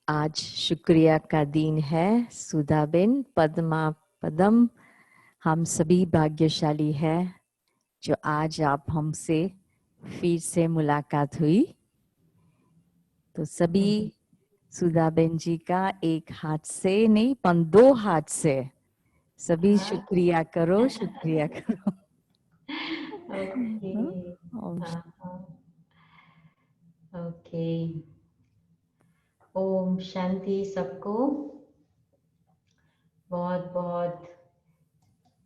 आज शुक्रिया का दिन है। सुधाबेन, पद्मा, पदम, हम सभी भाग्यशाली है जो आज आप हमसे फिर से मुलाकात हुई। तो सभी सुधाबेन जी का एक हाथ से नहीं पर 2 हाथ से सभी शुक्रिया करो, शुक्रिया करो। ओके। ओम हाँ हाँ। ओके। ओम शांति सबको। बहुत बहुत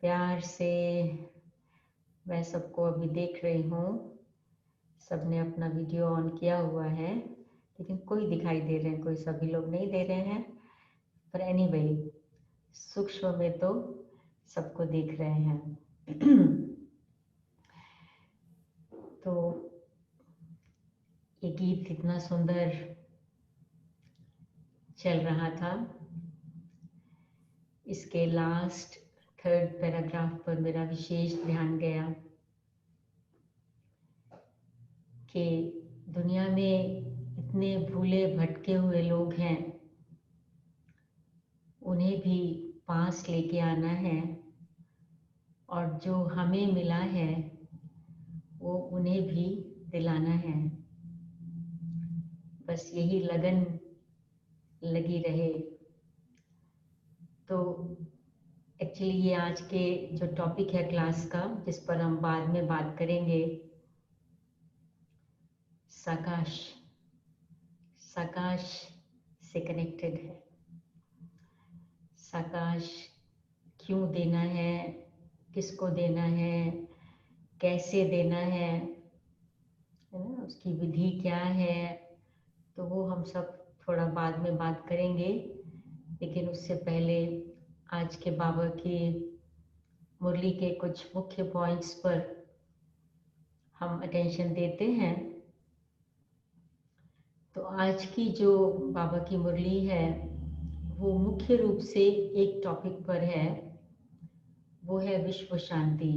प्यार से मैं सबको अभी देख रही हूँ। सबने अपना वीडियो ऑन किया हुआ है, लेकिन कोई दिखाई दे रहे हैं, कोई सभी लोग नहीं दे रहे हैं। पर एनीवे, सूक्ष्म में तो सबको देख रहे हैं। तो ये गीत इतना सुंदर चल रहा था। इसके लास्ट 3rd पैराग्राफ पर मेरा विशेष ध्यान गया कि दुनिया में इतने भूले भटके हुए लोग हैं, उन्हें भी पास लेके आना है, और जो हमें मिला है वो उन्हें भी दिलाना है। बस यही लगन लगी रहे। तो एक्चुअली ये आज के जो टॉपिक है क्लास का, जिस पर हम बाद में बात करेंगे, साकाश, साकाश से कनेक्टेड है। साकाश क्यों देना है, किसको देना है, कैसे देना है ना, उसकी विधि क्या है, तो वो हम सब थोड़ा बाद में बात करेंगे। लेकिन उससे पहले आज के बाबा की मुरली के कुछ मुख्य पॉइंट्स पर हम अटेंशन देते हैं। तो आज की जो बाबा की मुरली है वो मुख्य रूप से एक टॉपिक पर है, वो है विश्व शांति।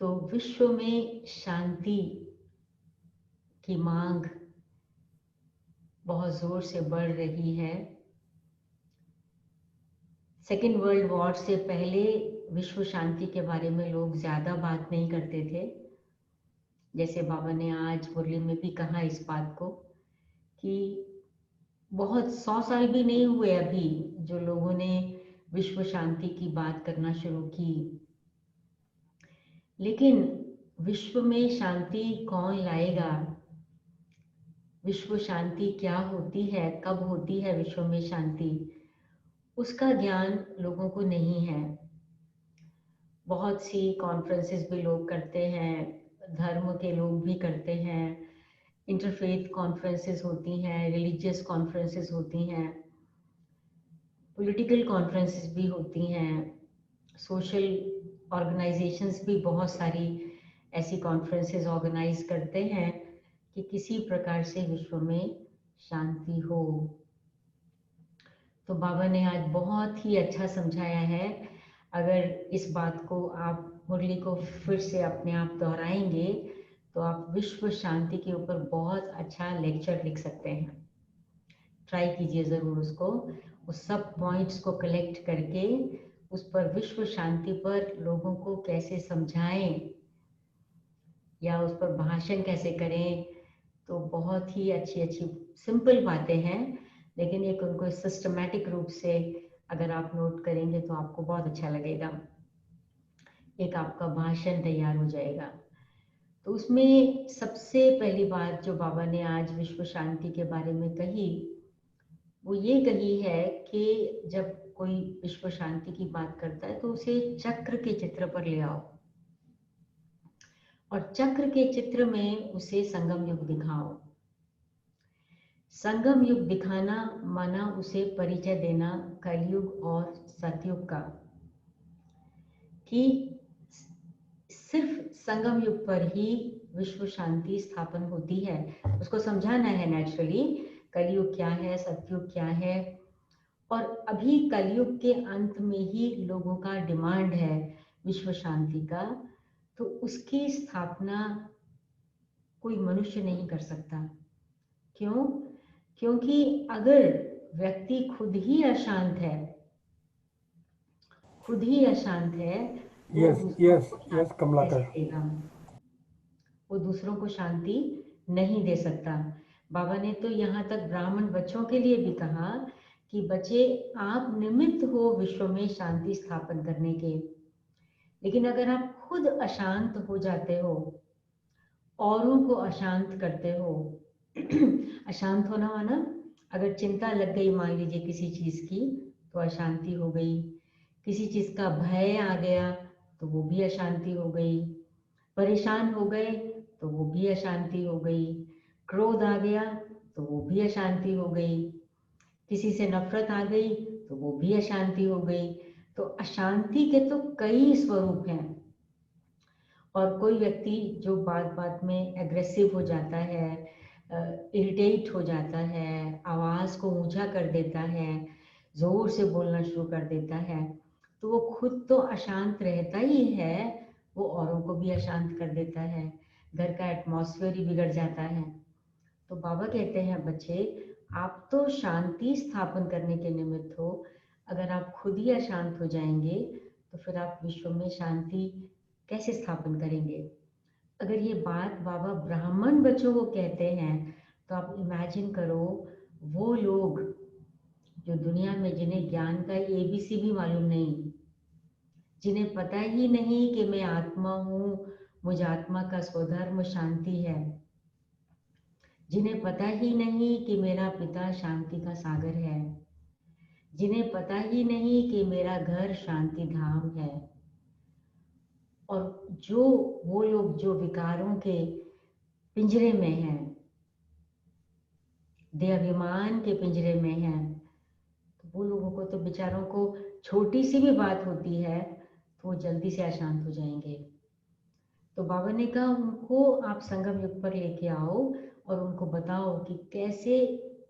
तो विश्व में शांति की मांग बहुत जोर से बढ़ रही है। सेकेंड वर्ल्ड वॉर से पहले विश्व शांति के बारे में लोग ज़्यादा बात नहीं करते थे। जैसे बाबा ने आज मुरली में भी कहा इस बात को कि बहुत 100 साल भी नहीं हुए अभी जो लोगों ने विश्व शांति की बात करना शुरू की। लेकिन विश्व में शांति कौन लाएगा, विश्व शांति क्या होती है, कब होती है विश्व में शांति, उसका ज्ञान लोगों को नहीं है। बहुत सी कॉन्फ्रेंसेस भी लोग करते हैं, धर्म के लोग भी करते हैं, इंटरफेथ कॉन्फ्रेंसेस होती हैं, रिलीजियस कॉन्फ्रेंसेस होती हैं, पॉलिटिकल कॉन्फ्रेंसेस भी होती हैं, सोशल ऑर्गेनाइजेशंस भी बहुत सारी ऐसी कॉन्फ्रेंसेस ऑर्गेनाइज करते हैं कि किसी प्रकार से विश्व में शांति हो। तो बाबा ने आज बहुत ही अच्छा समझाया है। अगर इस बात को आप मुरली को फिर से अपने आप दोहराएंगे तो आप विश्व शांति के ऊपर बहुत अच्छा लेक्चर लिख सकते हैं। ट्राई कीजिए ज़रूर उसको, उस सब पॉइंट्स को कलेक्ट करके उस पर विश्व शांति पर लोगों को कैसे समझाएं या उस पर भाषण कैसे करें। तो बहुत ही अच्छी अच्छी सिंपल बातें हैं, लेकिन एक उनको सिस्टमैटिक रूप से अगर आप नोट करेंगे तो आपको बहुत अच्छा लगेगा, एक आपका भाषण तैयार हो जाएगा। तो उसमें सबसे पहली बात जो बाबा ने आज विश्व शांति के बारे में कही वो ये कही है कि जब कोई विश्व शांति की बात करता है तो उसे चक्र के चित्र पर ले आओ, और चक्र के चित्र में उसे संगम युग दिखाओ। संगम युग दिखाना माना उसे परिचय देना कलयुग और सतयुग का, कि सिर्फ संगम युग पर ही विश्व शांति स्थापन होती है। उसको समझाना है नेचुरली, कलयुग क्या है, सतयुग क्या है। और अभी कलयुग के अंत में ही लोगों का डिमांड है विश्व शांति का, तो उसकी स्थापना कोई मनुष्य नहीं कर सकता, क्यों? क्योंकि अगर व्यक्ति खुद ही अशांत है, वो यस दूसरों यस को यस शांति कैसे कमलाकर। देगा? वो दूसरों को शांति नहीं दे सकता। बाबा ने तो यहाँ तक ब्राह्मण बच्चों के लिए भी कहा कि बच्चे, आप निमित्त हो विश्व में शांति स्थापन करने के, लेकिन अगर आप खुद अशांत हो जाते हो, औरों को अशांत करते हो अशांत होना माना, अगर चिंता लग गई मान लीजिए किसी चीज की, तो अशांति हो गई। किसी चीज का भय आ गया तो वो भी अशांति हो गई। परेशान हो गए तो वो भी अशांति हो गई। क्रोध आ गया तो वो भी अशांति हो गई। किसी से नफरत आ गई तो वो भी अशांति हो गई। तो अशांति के तो कई स्वरूप हैं। और कोई व्यक्ति जो बात बात में एग्रेसिव हो जाता है, इरिटेट हो जाता है, आवाज़ को ऊंचा कर देता है, ज़ोर से बोलना शुरू कर देता है, तो वो खुद तो अशांत रहता ही है, वो औरों को भी अशांत कर देता है। घर का एटमॉस्फेयर ही बिगड़ जाता है। तो बाबा कहते हैं बच्चे, आप तो शांति स्थापन करने के निमित्त हो। अगर आप खुद ही अशांत हो जाएंगे तो फिर आप विश्व में शांति कैसे स्थापन करेंगे? अगर ये बात बाबा ब्राह्मण बच्चों को कहते हैं, तो आप इमेजिन करो वो लोग जो दुनिया में जिन्हें ज्ञान का एबीसी भी मालूम नहीं, जिन्हें पता ही नहीं कि मैं आत्मा हूँ, मुझ आत्मा का स्वधर्म शांति है, जिन्हें पता ही नहीं कि मेरा पिता शांति का सागर है, जिन्हें पता ही नहीं कि मेरा घर शांति धाम है, और जो वो लोग जो विकारों के पिंजरे में हैं, देहाभिमान के पिंजरे में हैं, तो वो लोगों को तो बेचारों को छोटी सी भी बात होती है तो वो जल्दी से अशांत हो जाएंगे। तो बाबा ने कहा उनको आप संगम युग पर लेके आओ और उनको बताओ कि कैसे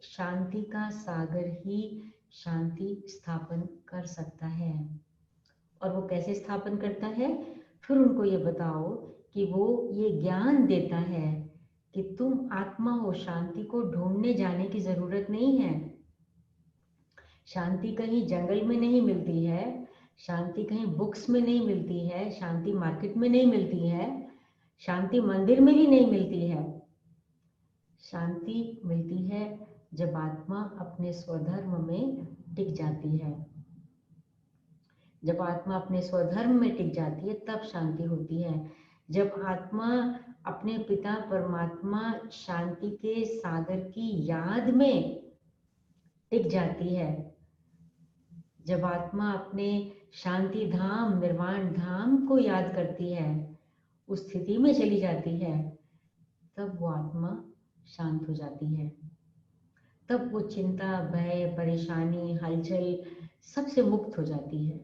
शांति का सागर ही शांति स्थापन कर सकता है। और वो कैसे स्थापन करता है, फिर उनको ये बताओ कि वो ये ज्ञान देता है कि तुम आत्मा हो, शांति को ढूंढने जाने की जरूरत नहीं है। शांति कहीं जंगल में नहीं मिलती है, शांति कहीं बुक्स में नहीं मिलती है, शांति मार्केट में नहीं मिलती है, शांति मंदिर में भी नहीं मिलती है। शांति मिलती है जब आत्मा अपने स्वधर्म में टिक जाती है। जब आत्मा अपने स्वधर्म में टिक जाती है तब शांति होती है। जब आत्मा अपने पिता परमात्मा शांति के सागर की याद में टिक जाती है, जब आत्मा अपने शांति धाम निर्वाण धाम को याद करती है, उस स्थिति में चली जाती है, तब वो आत्मा शांत हो जाती है। तब वो चिंता, भय, परेशानी, हलचल सबसे मुक्त हो जाती है।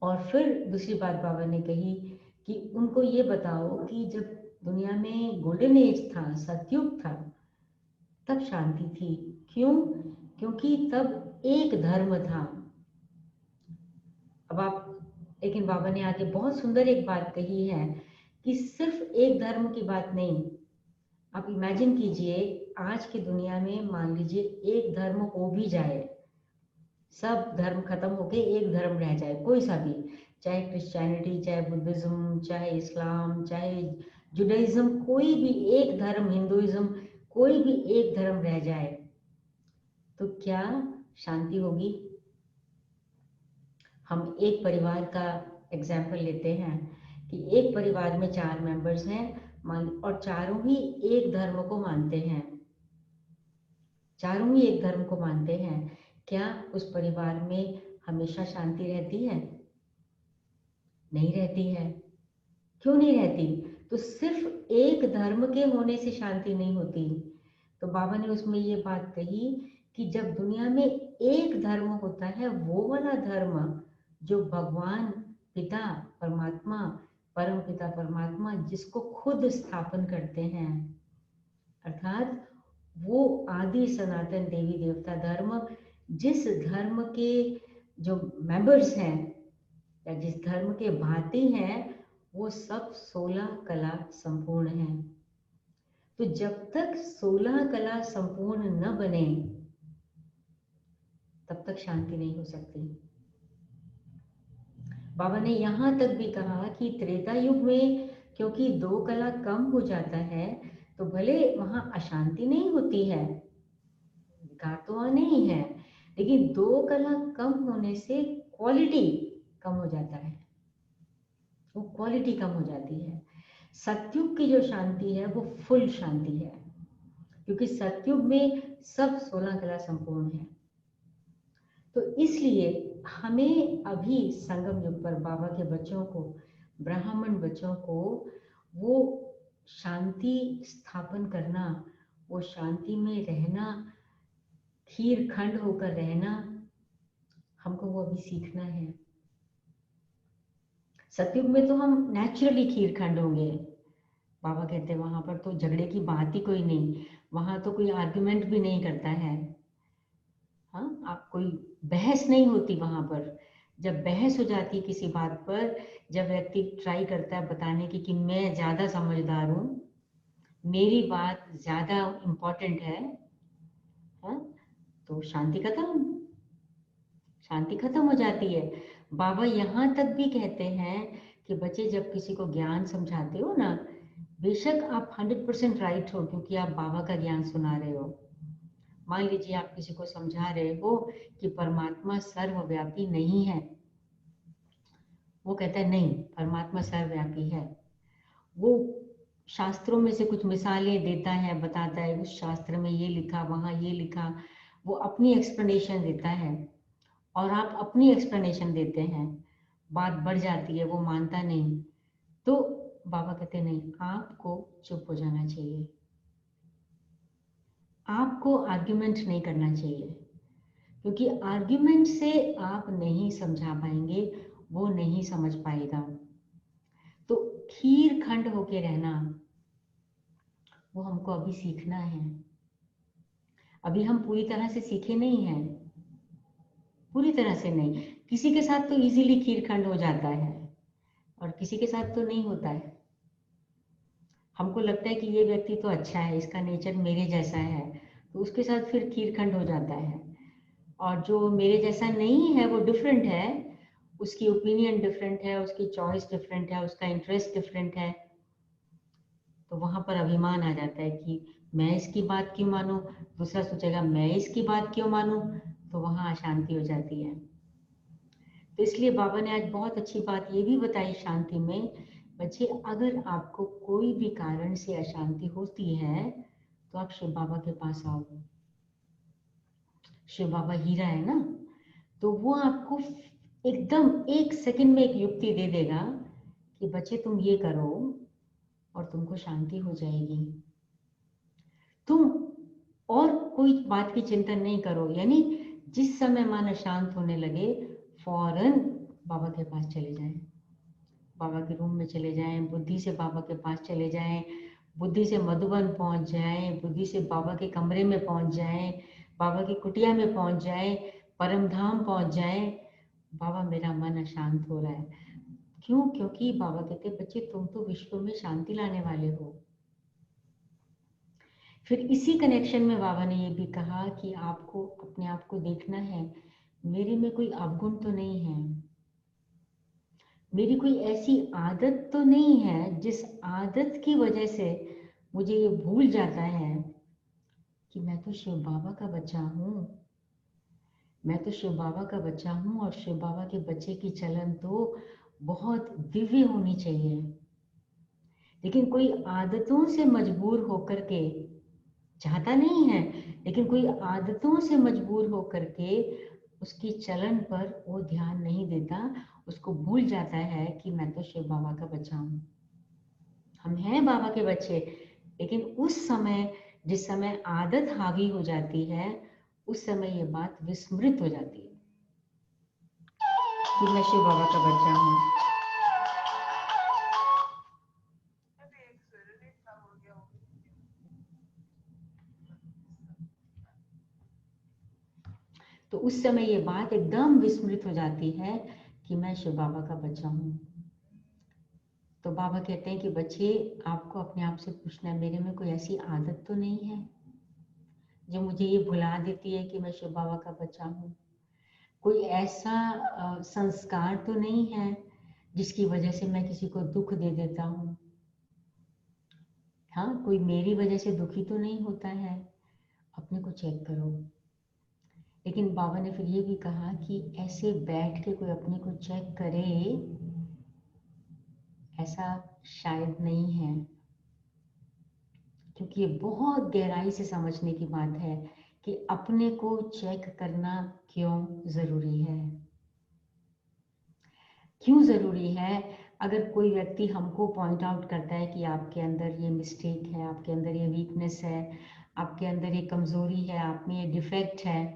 और फिर दूसरी बात बाबा ने कही कि उनको ये बताओ कि जब दुनिया में गोल्डन एज था, सतयुग था, तब शांति थी। क्यों? क्योंकि तब एक धर्म था। अब आप, लेकिन बाबा ने आगे बहुत सुंदर एक बात कही है कि सिर्फ एक धर्म की बात नहीं। आप इमेजिन कीजिए आज की दुनिया में मान लीजिए एक धर्म हो भी जाए, सब धर्म खत्म होके एक धर्म रह जाए, कोई सा भी, चाहे क्रिश्चियनिटी, चाहे बुद्धिज्म, चाहे इस्लाम, चाहे जुडाइज्म, कोई भी एक धर्म, हिंदुइज्म, कोई भी एक धर्म रह जाए, तो क्या शांति होगी? हम एक परिवार का एग्जाम्पल लेते हैं कि एक परिवार में 4 मेंबर्स हैं और चारों ही एक धर्म को मानते हैं, चारों ही एक धर्म को मानते हैं। क्या उस परिवार में हमेशा शांति रहती है? नहीं रहती है। क्यों नहीं रहती? तो सिर्फ एक धर्म के होने से शांति नहीं होती। तो बाबा ने उसमें ये बात कही कि जब दुनिया में एक धर्म होता है, वो वाला धर्म जो भगवान पिता परमात्मा, परम पिता परमात्मा जिसको खुद स्थापन करते हैं, अर्थात वो आदि सनातन देवी देवता धर्म, जिस धर्म के जो मेंबर्स हैं या जिस धर्म के भाती हैं, वो सब 16 कला संपूर्ण हैं। तो जब तक 16 कला संपूर्ण न बने तब तक शांति नहीं हो सकती। बाबा ने यहाँ तक भी कहा कि त्रेता युग में क्योंकि 2 कला कम हो जाता है तो भले वहां अशांति नहीं होती है, विकार तो वहां नहीं है, लेकिन 2 कला कम होने से क्वालिटी कम हो जाता है, वो क्वालिटी कम हो जाती है। सतयुग की जो शांति है वो फुल शांति है, क्योंकि सतयुग में सब 16 कला संपूर्ण है। तो इसलिए हमें अभी संगम युग पर बाबा के बच्चों को, ब्राह्मण बच्चों को वो शांति स्थापन करना, वो शांति में रहना, खीर खंड होकर रहना, हमको वो अभी सीखना है। सतयुग में तो हम नेचुरली खीर खंड होंगे। बाबा कहते हैं वहां पर तो झगड़े की बात ही कोई नहीं, वहां तो कोई आर्ग्यूमेंट भी नहीं करता है। हाँ, आप कोई बहस नहीं होती वहां पर। जब बहस हो जाती है किसी बात पर, जब व्यक्ति ट्राई करता है बताने की कि मैं ज्यादा समझदार हूँ, मेरी बात ज्यादा इम्पोर्टेंट है, हाँ, तो शांति खत्म, शांति खत्म हो जाती है। बाबा यहाँ तक भी कहते हैं कि बच्चे जब किसी को ज्ञान समझाते हो ना, बेशक आप 100% राइट हो क्योंकि आप बाबा का ज्ञान सुना रहे हो। मान लीजिए आप किसी को समझा रहे हो कि परमात्मा सर्वव्यापी नहीं है, वो कहता है नहीं परमात्मा सर्वव्यापी है, वो शास्त्रों में से कुछ मिसालें देता है, बताता है उस शास्त्र में ये लिखा, वहां ये लिखा, वो अपनी एक्सप्लेनेशन देता है और आप अपनी एक्सप्लेनेशन देते हैं, बात बढ़ जाती है, वो मानता नहीं। तो बाबा कहते नहीं, आपको चुप हो जाना चाहिए, आपको आर्ग्यूमेंट नहीं करना चाहिए, क्योंकि आर्ग्यूमेंट से आप नहीं समझा पाएंगे, वो नहीं समझ पाएगा। तो खीर खंड होके रहना वो हमको अभी सीखना है। अभी हम पूरी तरह से सीखे नहीं हैं, पूरी तरह से नहीं। किसी के साथ तो इजीली खीर खंड हो जाता है और किसी के साथ तो नहीं होता है। हमको लगता है कि ये व्यक्ति तो अच्छा है, इसका नेचर मेरे जैसा है, तो उसके साथ फिर खीर खंड हो जाता है। और जो मेरे जैसा नहीं है वो डिफरेंट है, उसकी ओपिनियन डिफरेंट है, उसकी चॉइस डिफरेंट है, उसका इंटरेस्ट डिफरेंट है, तो वहां पर अभिमान आ जाता है कि मैं इसकी बात क्यों मानूं, दूसरा सोचेगा मैं इसकी बात क्यों मानूं, तो वहां अशांति हो जाती है। तो इसलिए बाबा ने आज बहुत अच्छी बात ये भी बताई शांति में, बच्चे अगर आपको कोई भी कारण से अशांति होती है तो आप शिव बाबा के पास आओ। शिव बाबा हीरा है ना, तो वो आपको एकदम 1 सेकंड में एक युक्ति दे देगा कि बच्चे तुम ये करो और तुमको शांति हो जाएगी। तुम और कोई बात की चिंता नहीं करो, यानी जिस समय मन अशांत होने लगे फौरन बाबा के पास चले जाएं, बाबा के रूम में चले जाएं, बुद्धि से बाबा के पास चले जाएं, बुद्धि से मधुबन पहुंच जाएं, बुद्धि से बाबा के कमरे में पहुंच जाएं, बाबा की कुटिया में पहुंच जाएं, परम धाम पहुंच जाएं। बाबा मेरा मन अशांत हो रहा है, क्यों? क्योंकि बाबा कहते बच्चे तुम तो विश्व में शांति लाने वाले हो। फिर इसी कनेक्शन में बाबा ने ये भी कहा कि आपको अपने आप को देखना है, मेरे में कोई अवगुण तो नहीं है, मेरी कोई ऐसी आदत तो नहीं है जिस आदत की वजह से मुझे ये भूल जाता है कि मैं तो शिव बाबा का बच्चा हूँ, मैं तो शिव बाबा का बच्चा हूँ और शिव बाबा के बच्चे की चलन तो बहुत दिव्य होनी चाहिए। लेकिन कोई आदतों से मजबूर होकर के, चाहता नहीं है लेकिन कोई आदतों से मजबूर होकर के उसकी चलन पर वो ध्यान नहीं देता, उसको भूल जाता है कि मैं तो शिव बाबा का बच्चा हूँ। हम हैं बाबा के बच्चे, लेकिन उस समय जिस समय आदत हावी हो जाती है उस समय ये बात विस्मृत हो जाती है कि मैं शिव बाबा का बच्चा हूँ। तो उस समय ये बात एकदम विस्मृत हो जाती है कि मैं शिव बाबा का बच्चा हूँ। तो बाबा कहते हैं कि बच्चे, आपको अपने आप से पूछना है, मेरे में कोई ऐसी आदत तो नहीं है जो मुझे ये भुला देती है कि मैं शिव बाबा का बच्चा हूँ। कोई ऐसा संस्कार तो नहीं है जिसकी वजह से मैं किसी को दुख दे देता हूँ। हाँ, कोई मेरी वजह से दुखी तो नहीं होता है। अपने को चेक करो। लेकिन बाबा ने फिर ये भी कहा कि ऐसे बैठ के कोई अपने को चेक करे, ऐसा शायद नहीं है, क्योंकि ये बहुत गहराई से समझने की बात है कि अपने को चेक करना क्यों ज़रूरी है। क्यों ज़रूरी है? अगर कोई व्यक्ति हमको पॉइंट आउट करता है कि आपके अंदर ये मिस्टेक है, आपके अंदर ये वीकनेस है, आपके अंदर ये कमज़ोरी है, आप में ये डिफेक्ट है,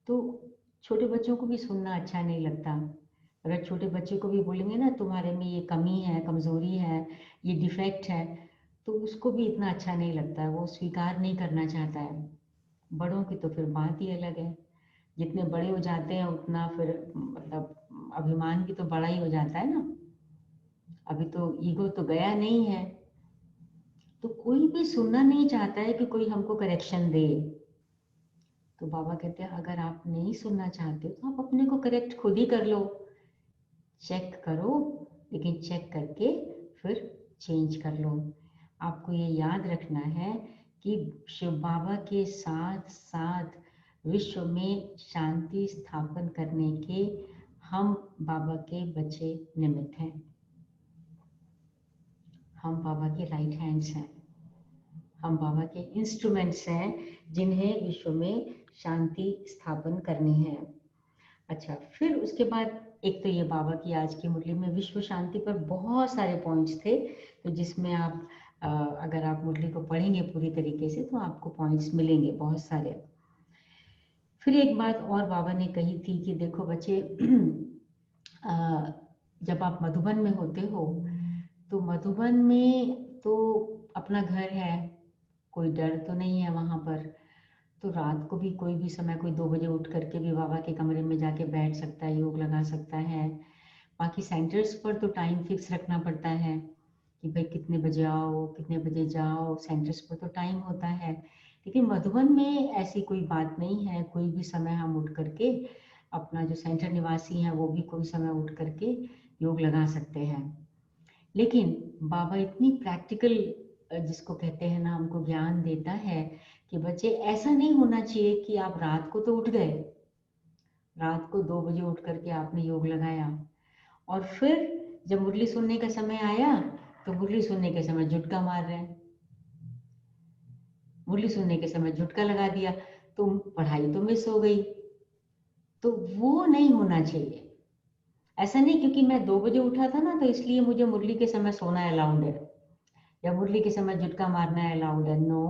तो छोटे बच्चों को भी सुनना अच्छा नहीं लगता। अगर छोटे बच्चे को भी बोलेंगे ना तुम्हारे में ये कमी है, कमज़ोरी है, ये डिफेक्ट है, तो उसको भी इतना अच्छा नहीं लगता है, वो स्वीकार नहीं करना चाहता है। बड़ों की तो फिर बात ही अलग है। जितने बड़े हो जाते हैं उतना फिर मतलब अभिमान भी तो बड़ा ही हो जाता है ना। अभी तो ईगो तो गया नहीं है, तो कोई भी सुनना नहीं चाहता है कि कोई हमको करेक्शन दे। तो बाबा कहते हैं अगर आप नहीं सुनना चाहते तो आप अपने को करेक्ट खुद ही कर लो। चेक करो, लेकिन चेक करके फिर चेंज कर लो। आपको ये याद रखना है कि शिव बाबा के साथ साथ विश्व में शांति स्थापन करने के हम बाबा के बच्चे निमित्त हैं। हम बाबा के राइट हैंड्स हैं, हम बाबा के इंस्ट्रूमेंट्स हैं जिन्हें विश्व में शांति स्थापन करनी है। अच्छा, फिर उसके बाद एक तो ये बाबा की आज की मुरली में विश्व शांति पर बहुत सारे पॉइंट्स थे, तो जिसमें आप अगर आप मुरली को पढ़ेंगे पूरी तरीके से तो आपको पॉइंट्स मिलेंगे बहुत सारे। फिर एक बात और बाबा ने कही थी कि देखो बच्चे, जब आप मधुबन में होते हो तो मधुबन में तो अपना घर है, कोई डर तो नहीं है वहाँ पर। तो रात को भी कोई भी समय कोई 2 बजे उठ करके भी बाबा के कमरे में जाके बैठ सकता है, योग लगा सकता है। बाकी सेंटर्स पर तो टाइम फिक्स रखना पड़ता है कि भाई कितने बजे आओ, कितने बजे जाओ, सेंटर्स पर तो टाइम होता है। लेकिन मधुबन में ऐसी कोई बात नहीं है, कोई भी समय हम उठ करके, अपना जो सेंटर निवासी हैं वो भी कोई समय उठ करके योग लगा सकते हैं। लेकिन बाबा इतनी प्रैक्टिकल जिसको कहते हैं ना, हमको ज्ञान देता है कि बच्चे ऐसा नहीं होना चाहिए कि आप रात को तो उठ गए, रात को 2 बजे उठ करके आपने योग लगाया और फिर जब मुरली सुनने का समय आया तो मुरली सुनने के समय झुटका मार रहे हैं, मुरली सुनने के समय झुटका लगा दिया, तो पढ़ाई तो मिस हो गई। तो वो नहीं होना चाहिए। ऐसा नहीं क्योंकि मैं 2 बजे उठा था ना तो इसलिए मुझे मुरली के समय सोना अलाउड है या मुरली के समय झुटका मारना अलाउड है। नो,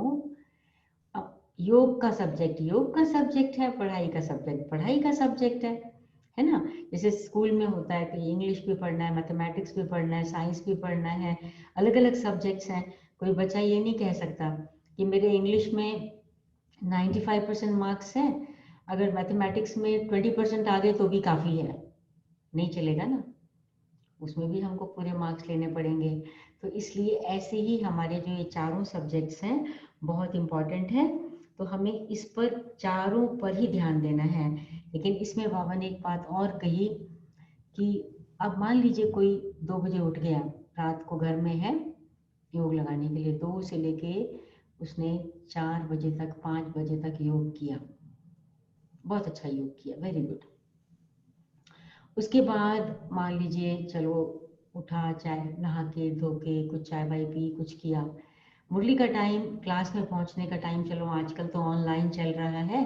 अब योग का सब्जेक्ट योग का सब्जेक्ट है, पढ़ाई का सब्जेक्ट पढ़ाई का सब्जेक्ट है ना। जैसे स्कूल में होता है कि इंग्लिश भी पढ़ना है, मैथमेटिक्स भी पढ़ना है, साइंस भी पढ़ना है, अलग अलग सब्जेक्ट्स हैं। कोई बच्चा ये नहीं कह सकता कि मेरे इंग्लिश में 95% मार्क्स हैं, अगर मैथमेटिक्स में 20% आ गए तो भी काफ़ी है, नहीं चलेगा ना, उसमें भी हमको पूरे मार्क्स लेने पड़ेंगे। तो इसलिए ऐसे ही हमारे जो ये चारों सब्जेक्ट्स हैं बहुत इम्पॉर्टेंट है, तो हमें इस पर चारों पर ही ध्यान देना है। लेकिन इसमें बाबा ने एक बात और कही कि अब मान लीजिए कोई 2 बजे उठ गया, रात को घर में है योग लगाने के लिए, 2 से लेके उसने 4 बजे तक 5 बजे तक योग किया, बहुत अच्छा योग किया, वेरी गुड। उसके बाद मान लीजिए चलो उठा, चाय नहा के धो के कुछ चाय वाय पी, कुछ किया, मुरली का टाइम, क्लास में पहुंचने का टाइम, चलो आजकल तो ऑनलाइन चल रहा है,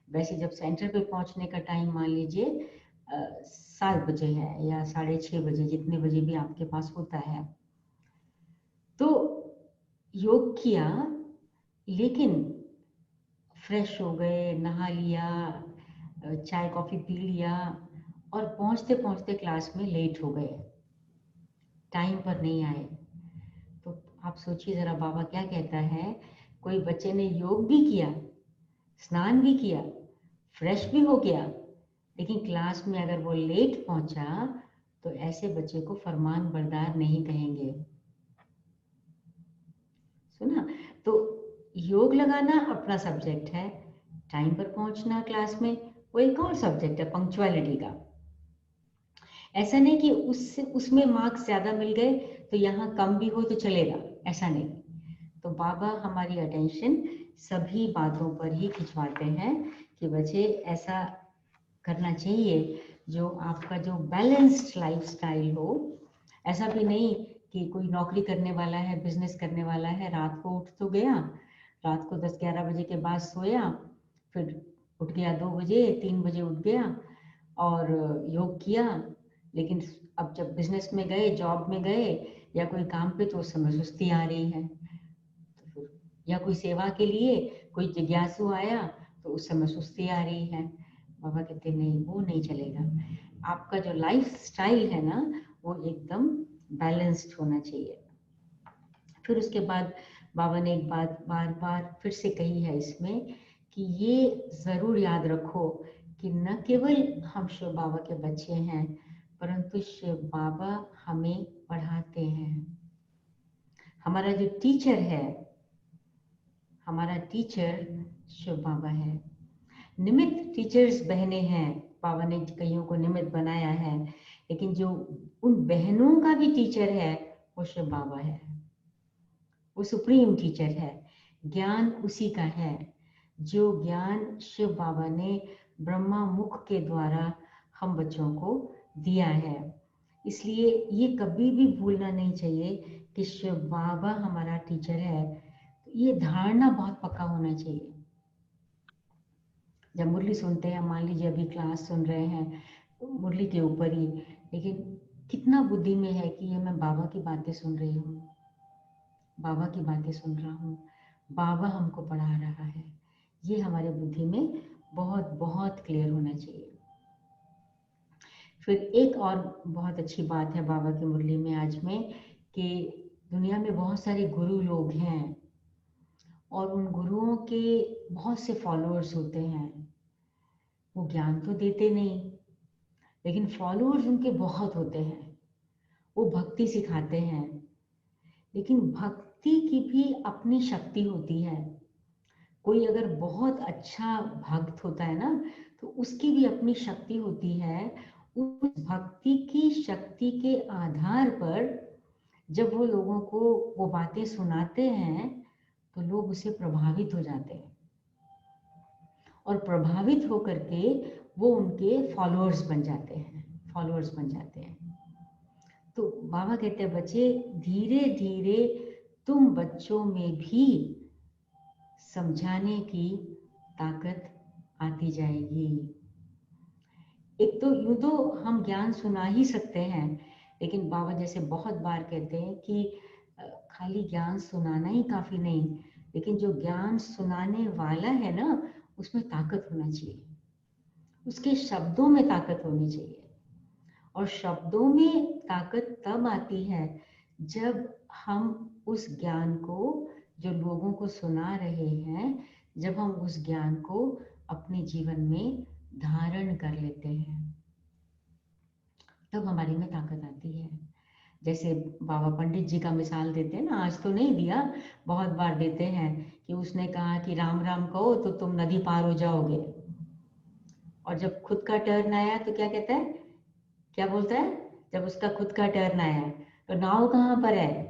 वैसे जब सेंटर पे पहुंचने का टाइम मान लीजिए 7 बजे है या 6:30 बजे, जितने बजे भी आपके पास होता है, तो योग किया, लेकिन फ्रेश हो गए, नहा लिया, चाय कॉफ़ी पी लिया और पहुंचते पहुंचते क्लास में लेट हो गए, टाइम पर नहीं आए। तो आप सोचिए ज़रा बाबा क्या कहता है, कोई बच्चे ने योग भी किया, स्नान भी किया, फ्रेश भी हो गया, लेकिन क्लास में अगर वो लेट पहुंचा तो ऐसे बच्चे को फरमान बरदार नहीं कहेंगे। सुना? तो योग लगाना अपना सब्जेक्ट है, टाइम पर पहुंचना क्लास में वो एक और सब्जेक्ट है, पंक्चुअलिटी का। ऐसा नहीं कि उसमें मार्क्स ज़्यादा मिल गए तो यहाँ कम भी हो तो चलेगा, ऐसा नहीं। तो बाबा हमारी अटेंशन सभी बातों पर ही खिंचवाते हैं कि बच्चे ऐसा करना चाहिए जो आपका जो बैलेंस्ड लाइफस्टाइल हो। ऐसा भी नहीं कि कोई नौकरी करने वाला है, बिजनेस करने वाला है, रात को उठ तो गया, रात को 10-11 बजे के बाद सोया, फिर उठ गया 2 बजे 3 बजे उठ गया और योग किया, लेकिन अब जब बिजनेस में गए, जॉब में गए या कोई काम पे, तो उस समय सुस्ती आ रही है। तो फिर या कोई सेवा के लिए कोई जिज्ञासु आया तो उस समय सुस्ती आ रही है। बाबा कहते नहीं, वो नहीं चलेगा। आपका जो लाइफ स्टाइल है ना वो एकदम बैलेंस्ड होना चाहिए। फिर उसके बाद बाबा ने एक बात बार बार फिर से कही है इसमें कि ये ज़रूर याद रखो कि न केवल हम शिव बाबा के बच्चे हैं, परंतु शिव बाबा हमें पढ़ाते हैं। हमारा जो टीचर है, हमारा टीचर शिव बाबा है। निमित्त टीचर्स बहनें हैं, बाबा ने कईयों को निमित्त बनाया है, लेकिन जो उन बहनों का भी टीचर है वो शिव बाबा है, वो सुप्रीम टीचर है। ज्ञान उसी का है, जो ज्ञान शिव बाबा ने ब्रह्मा मुख के द्वारा हम बच्चों को दिया है। इसलिए ये कभी भी भूलना नहीं चाहिए कि शिव बाबा हमारा टीचर है। ये धारणा बहुत पक्का होना चाहिए। जब मुरली सुनते हैं, मान लीजिए अभी क्लास सुन रहे हैं मुरली के ऊपर ही, लेकिन कितना बुद्धि में है कि ये मैं बाबा की बातें सुन रही हूँ, बाबा की बातें सुन रहा हूँ, बाबा हमको पढ़ा रहा है। ये हमारे बुद्धि में बहुत बहुत क्लियर होना चाहिए। फिर एक और बहुत अच्छी बात है बाबा की मुरली में आज में कि दुनिया में बहुत सारे गुरु लोग हैं और उन गुरुओं के बहुत से फॉलोअर्स होते हैं। वो ज्ञान तो देते नहीं, लेकिन फॉलोअर्स उनके बहुत होते हैं। वो भक्ति सिखाते हैं, लेकिन भक्ति की भी अपनी शक्ति होती है। कोई अगर बहुत अच्छा भक्त होता है ना, तो उसकी भी अपनी शक्ति होती है। उस भक्ति की शक्ति के आधार पर जब वो लोगों को वो बातें सुनाते हैं तो लोग उससे प्रभावित हो जाते हैं और प्रभावित होकर के वो उनके फॉलोअर्स बन जाते हैं, फॉलोअर्स बन जाते हैं। तो बाबा कहते हैं बच्चे, धीरे धीरे तुम बच्चों में भी समझाने की ताकत आती जाएगी। एक तो यूं तो हम ज्ञान सुना ही सकते हैं, लेकिन बाबा जैसे बहुत बार कहते हैं कि खाली ज्ञान सुनाना ही काफी नहीं, लेकिन जो ज्ञान सुनाने वाला है ना उसमें ताकत होना चाहिए, उसके शब्दों में ताकत होनी चाहिए। और शब्दों में ताकत तब आती है जब हम उस ज्ञान को जो लोगों को सुना रहे हैं, जब हम उस ज्ञान को अपने जीवन में धारण कर लेते हैं, तब हमारी में ताकत आती है। जैसे बाबा पंडित जी का मिसाल देते हैं ना, आज तो नहीं दिया, बहुत बार देते हैं कि उसने कहा कि राम राम कहो तो तुम नदी पार हो जाओगे, और जब खुद का टर्न आया तो क्या कहता है, क्या बोलता है, जब उसका खुद का टर्न आया तो नाव कहाँ पर है?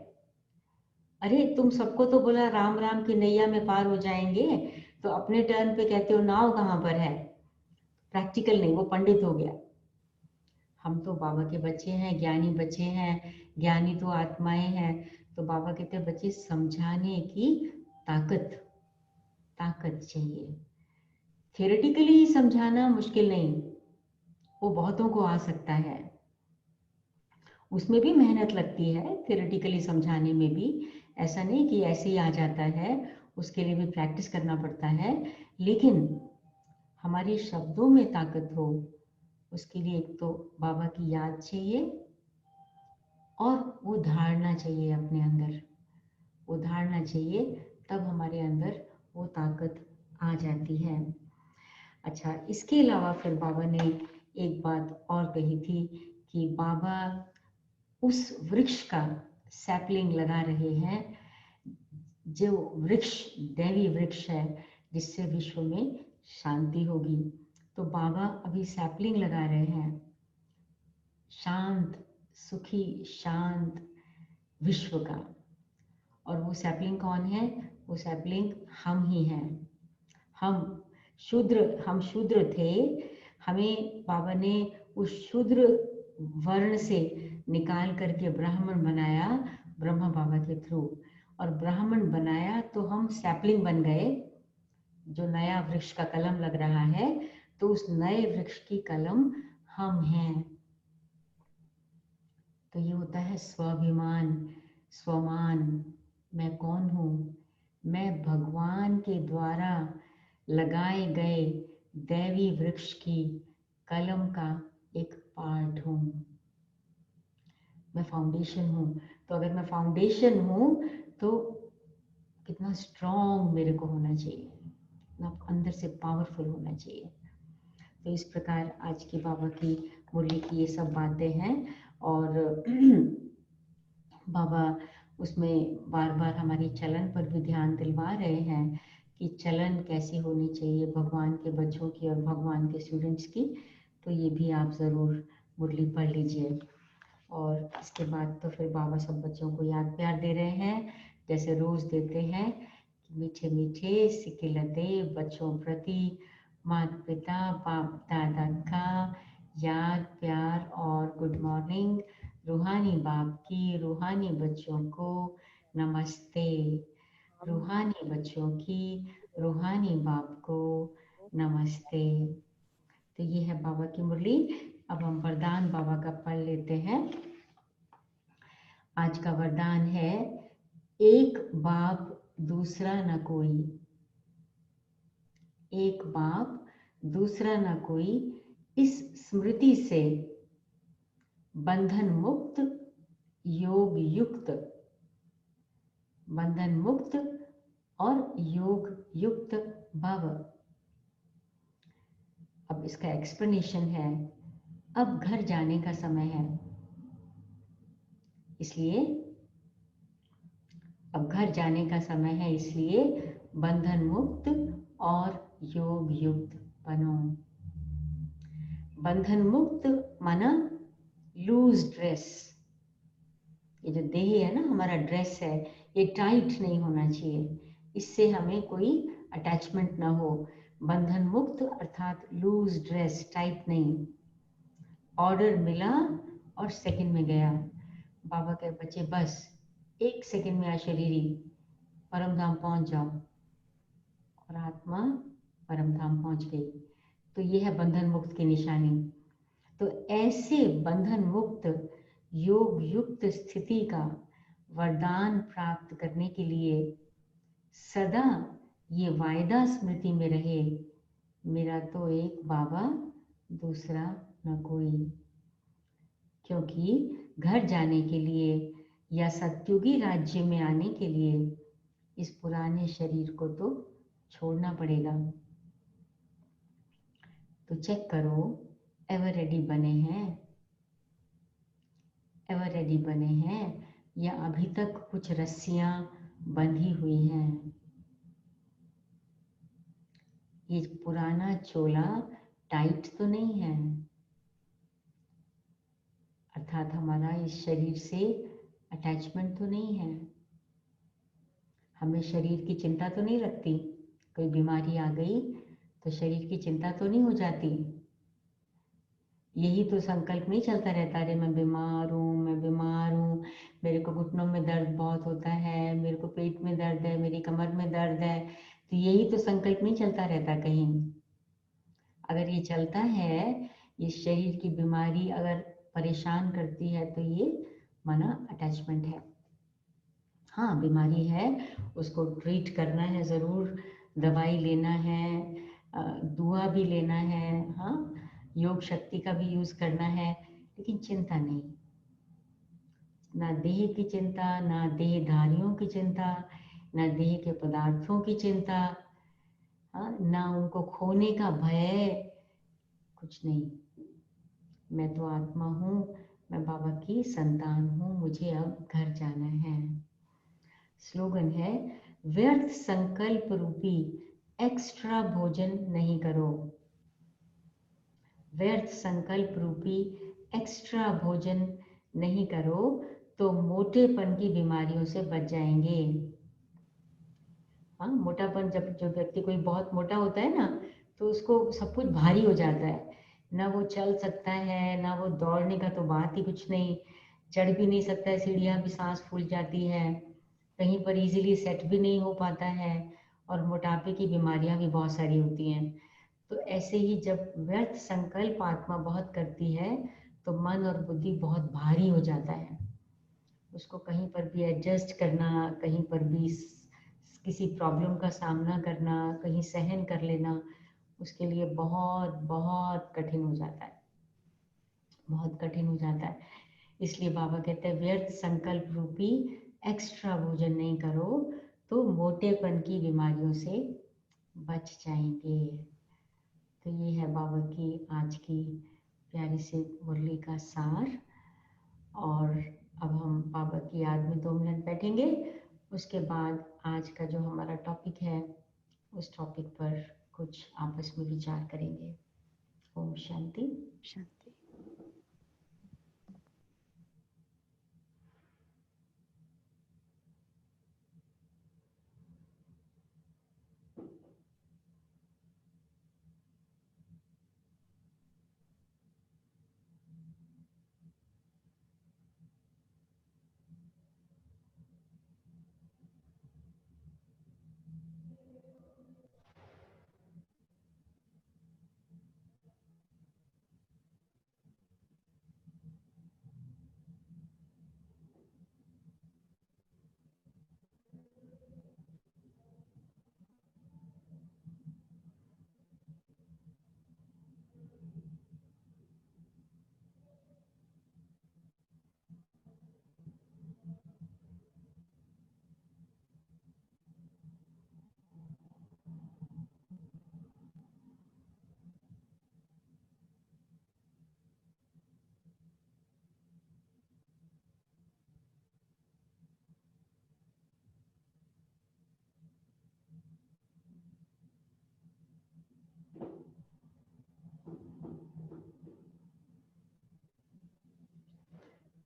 अरे तुम सबको तो बोला राम राम की नैया में पार हो जाएंगे, तो अपने टर्न पे कहते हो नाव कहाँ पर है? प्रैक्टिकल नहीं, वो पंडित हो गया। हम तो बाबा के बच्चे हैं, ज्ञानी बच्चे हैं, ज्ञानी तो आत्माएं हैं। तो बाबा कहते हैं बच्चे, समझाने की ताकत, ताकत चाहिए। थियोरेटिकली समझाना मुश्किल नहीं, वो बहुतों को आ सकता है, उसमें भी मेहनत लगती है थियोरेटिकली समझाने में भी। ऐसा नहीं कि ऐसे ही आ जाता है, उसके लिए भी प्रैक्टिस करना पड़ता है। लेकिन हमारे शब्दों में ताकत हो, उसके लिए एक तो बाबा की याद चाहिए और वो धारणा चाहिए अपने अंदर, वो धारणा चाहिए, तब हमारे अंदर वो ताकत आ जाती है। अच्छा, इसके अलावा फिर बाबा ने एक बात और कही थी कि बाबा उस वृक्ष का सैपलिंग लगा रहे हैं जो वृक्ष दैवी वृक्ष है, जिससे विश्व में शांति होगी। तो बाबा अभी सैपलिंग लगा रहे हैं शांत, सुखी, शांत विश्व का। और वो सैपलिंग कौन है? वो सैपलिंग हम ही हैं। हम शूद्र थे, हमें बाबा ने उस शूद्र वर्ण से निकाल करके ब्राह्मण बनाया, ब्रह्मा बाबा के थ्रू। और ब्राह्मण बनाया तो हम सैपलिंग बन गए, जो नया वृक्ष का कलम लग रहा है, तो उस नए वृक्ष की कलम हम हैं। तो ये होता है स्वाभिमान, स्वमान। मैं कौन हूँ? मैं भगवान के द्वारा लगाए गए दैवी वृक्ष की कलम का एक पार्ट हूँ। मैं फाउंडेशन हूँ। तो अगर मैं फाउंडेशन हूँ तो कितना स्ट्रॉन्ग मेरे को होना चाहिए, कितना अंदर से पावरफुल होना चाहिए। तो इस प्रकार आज की बाबा की मुरली की ये सब बातें हैं। और बाबा उसमें बार बार हमारी चलन पर भी ध्यान दिलवा रहे हैं कि चलन कैसी होनी चाहिए भगवान के बच्चों की और भगवान के स्टूडेंट्स की। तो ये भी आप ज़रूर मुरली पढ़ लीजिए। और इसके बाद तो फिर बाबा सब बच्चों को याद प्यार दे रहे हैं, जैसे रोज़ देते हैं कि मीठे मीठे सिक्के लते बच्चों प्रति माता पिता बाप दादा का याद प्यार और गुड मॉर्निंग। रूहानी बाप की रूहानी बच्चों को नमस्ते। रूहानी बच्चों की रूहानी बाप को नमस्ते। तो ये है बाबा की मुरली। अब हम वरदान बाबा का पढ़ लेते हैं। आज का वरदान है, एक बाप दूसरा न कोई। एक बाप दूसरा न कोई, इस स्मृति से बंधन मुक्त योग युक्त, बंधन मुक्त और योग युक्त भव। अब इसका एक्सप्लेनेशन है, अब घर जाने का समय है, इसलिए अब घर जाने का समय है, इसलिए बंधन मुक्त और योग युक्त बनो। बंधन मुक्त माना लूज ड्रेस। ये जो देह है ना, हमारा ड्रेस है, ये टाइट नहीं होना चाहिए, इससे हमें कोई अटैचमेंट ना हो। बंधन मुक्त अर्थात लूज ड्रेस, टाइट नहीं। ऑर्डर मिला और सेकंड में गया। बाबा के बच्चे बस 1 सेकंड में अशरीरी परम धाम पहुंच जाओ, और आत्मा परम धाम पहुंच गई। तो ये है बंधन मुक्त की निशानी। तो ऐसे बंधन मुक्त योग युक्त स्थिति का वरदान प्राप्त करने के लिए सदा ये वायदा स्मृति में रहे, मेरा तो एक बाबा दूसरा न कोई। क्योंकि घर जाने के लिए या सत्युगी राज्य में आने के लिए इस पुराने शरीर को तो छोड़ना पड़ेगा। तो चेक करो, एवर रेडी बने हैं? एवर रेडी बने हैं या अभी तक कुछ रस्सियां बंधी हुई हैं? ये पुराना चोला टाइट तो नहीं है, अर्थात हमारा इस शरीर से अटैचमेंट तो नहीं है, हमें शरीर की चिंता तो नहीं लगती, कोई बीमारी आ गई तो शरीर की चिंता तो नहीं हो जाती। यही तो संकल्प नहीं चलता रहता, अरे मैं बीमार हूँ, मैं बीमार हूँ, मेरे को घुटनों में दर्द बहुत होता है, मेरे को पेट में दर्द है, मेरी कमर में दर्द है। तो यही तो संकल्प नहीं चलता रहता कहीं। अगर ये चलता है, ये शरीर की बीमारी अगर परेशान करती है, तो ये माना अटैचमेंट है। हाँ, बीमारी है, उसको ट्रीट करना है ज़रूर, दवाई लेना है, दुआ भी लेना है, हाँ, योग शक्ति का भी यूज़ करना है, लेकिन चिंता नहीं। ना देह की चिंता, ना देहधारियों की चिंता, ना देह के पदार्थों की चिंता, हाँ, ना उनको खोने का भय, कुछ नहीं। मैं तो आत्मा हूँ, मैं बाबा की संतान हूँ, मुझे अब घर जाना है। स्लोगन है, व्यर्थ संकल्प रूपी एक्स्ट्रा भोजन नहीं करो। व्यर्थ संकल्प रूपी एक्स्ट्रा भोजन नहीं करो तो मोटेपन की बीमारियों से बच जाएंगे। हाँ, मोटापन, जब जो व्यक्ति कोई बहुत मोटा होता है ना, तो उसको सब कुछ भारी हो जाता है, ना वो चल सकता है, ना वो दौड़ने का तो बात ही कुछ नहीं, चढ़ भी नहीं सकता है सीढ़ियाँ भी, सांस फूल जाती है, कहीं पर इजीली सेट भी नहीं हो पाता है, और मोटापे की बीमारियां भी बहुत सारी होती हैं। तो ऐसे ही जब व्यर्थ संकल्प आत्मा बहुत करती है तो मन और बुद्धि बहुत भारी हो जाता है। उसको कहीं पर भी एडजस्ट करना, कहीं पर भी किसी प्रॉब्लम का सामना करना, कहीं सहन कर लेना, उसके लिए बहुत बहुत कठिन हो जाता है, बहुत कठिन हो जाता है। इसलिए बाबा कहते हैं, व्यर्थ संकल्प रूपी एक्स्ट्रा भोजन नहीं करो तो मोटेपन की बीमारियों से बच जाएंगे। तो ये है बाबा की आज की प्यारी सी मुरली का सार। और अब हम बाबा की याद में 2 मिनट बैठेंगे। उसके बाद आज का जो हमारा टॉपिक है, उस टॉपिक पर कुछ आपस में विचार करेंगे। ओम शांति। शांति।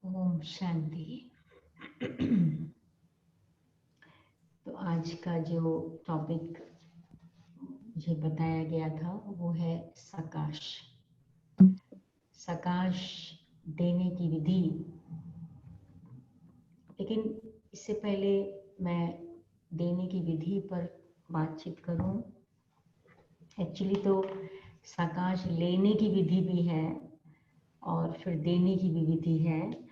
ओम शांति। तो आज का जो टॉपिक मुझे बताया गया था वो है सकाश। सकाश देने की विधि। लेकिन इससे पहले मैं देने की विधि पर बातचीत करूं। एक्चुअली तो सकाश लेने की विधि भी है और फिर देने की भी विधि है।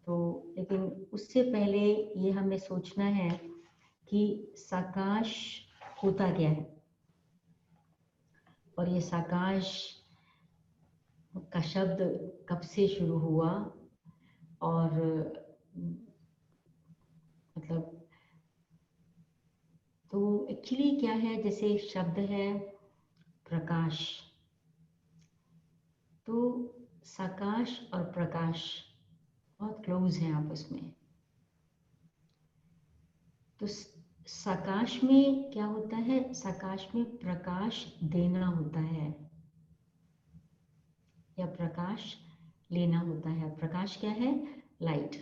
तो लेकिन उससे पहले ये हमें सोचना है कि सकाश होता क्या है, और ये सकाश का शब्द कब से शुरू हुआ, और मतलब तो एक्चुअली क्या है, जैसे शब्द है प्रकाश, तो सकाश और प्रकाश बहुत क्लोज हैं आपस में। तो सकाश में क्या होता है, सकाश में प्रकाश देना होता है या प्रकाश लेना होता है। प्रकाश क्या है, लाइट।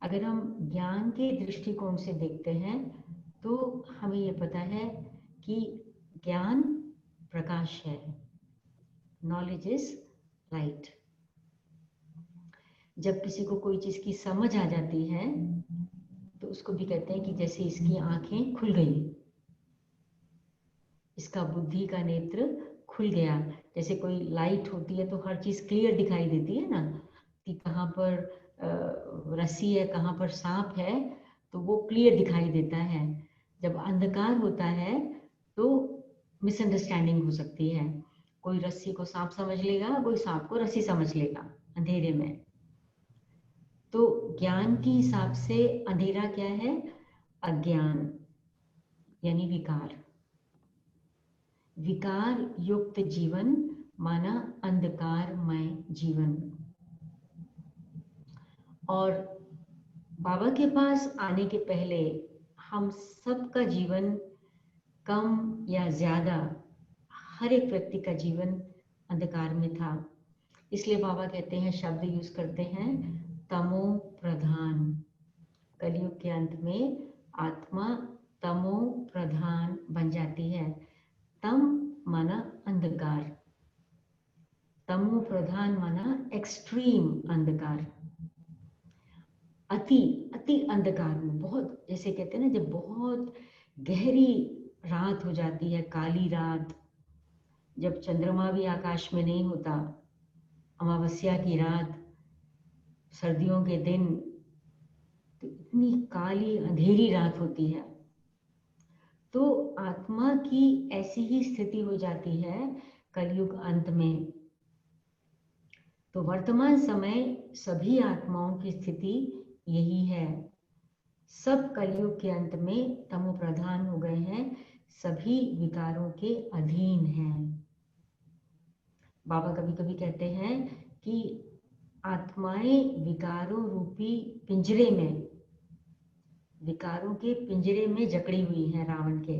अगर हम ज्ञान के दृष्टिकोण से देखते हैं तो हमें ये पता है कि ज्ञान प्रकाश है, नॉलेज इज लाइट। जब किसी को कोई चीज की समझ आ जाती है तो उसको भी कहते हैं कि जैसे इसकी आंखें खुल गई, इसका बुद्धि का नेत्र खुल गया। जैसे कोई लाइट होती है तो हर चीज क्लियर दिखाई देती है ना, कि कहाँ पर रस्सी है, कहाँ पर सांप है, तो वो क्लियर दिखाई देता है। जब अंधकार होता है तो मिसअंडरस्टैंडिंग हो सकती है, कोई रस्सी को सांप समझ लेगा, कोई सांप को रस्सी समझ लेगा अंधेरे में। तो ज्ञान के हिसाब से अंधेरा क्या है, अज्ञान यानी विकार। विकार युक्त जीवन माना अंधकारमय जीवन। और बाबा के पास आने के पहले हम सबका जीवन कम या ज्यादा, हर एक व्यक्ति का जीवन अंधकार में था। इसलिए बाबा कहते हैं, शब्द यूज करते हैं, तमो प्रधान। कलयुग के अंत में आत्मा तमो प्रधान बन जाती है। तम माना अंधकार, तमो प्रधान माना एक्सट्रीम अंधकार, अति अति अंधकार में, बहुत, जैसे कहते हैं ना, जब बहुत गहरी रात हो जाती है, काली रात, जब चंद्रमा भी आकाश में नहीं होता, अमावस्या की रात, सर्दियों के दिन, तो इतनी काली अंधेरी रात होती है, तो आत्मा की ऐसी ही स्थिति हो जाती है कलयुग अंत में। तो वर्तमान समय सभी आत्माओं की स्थिति यही है। सब कलयुग के अंत में तमो प्रधान हो गए हैं, सभी विकारों के अधीन हैं। बाबा कभी कभी कहते हैं कि आत्माएं विकारों रूपी पिंजरे में, विकारों के पिंजरे में जकड़ी हुई हैं रावण के।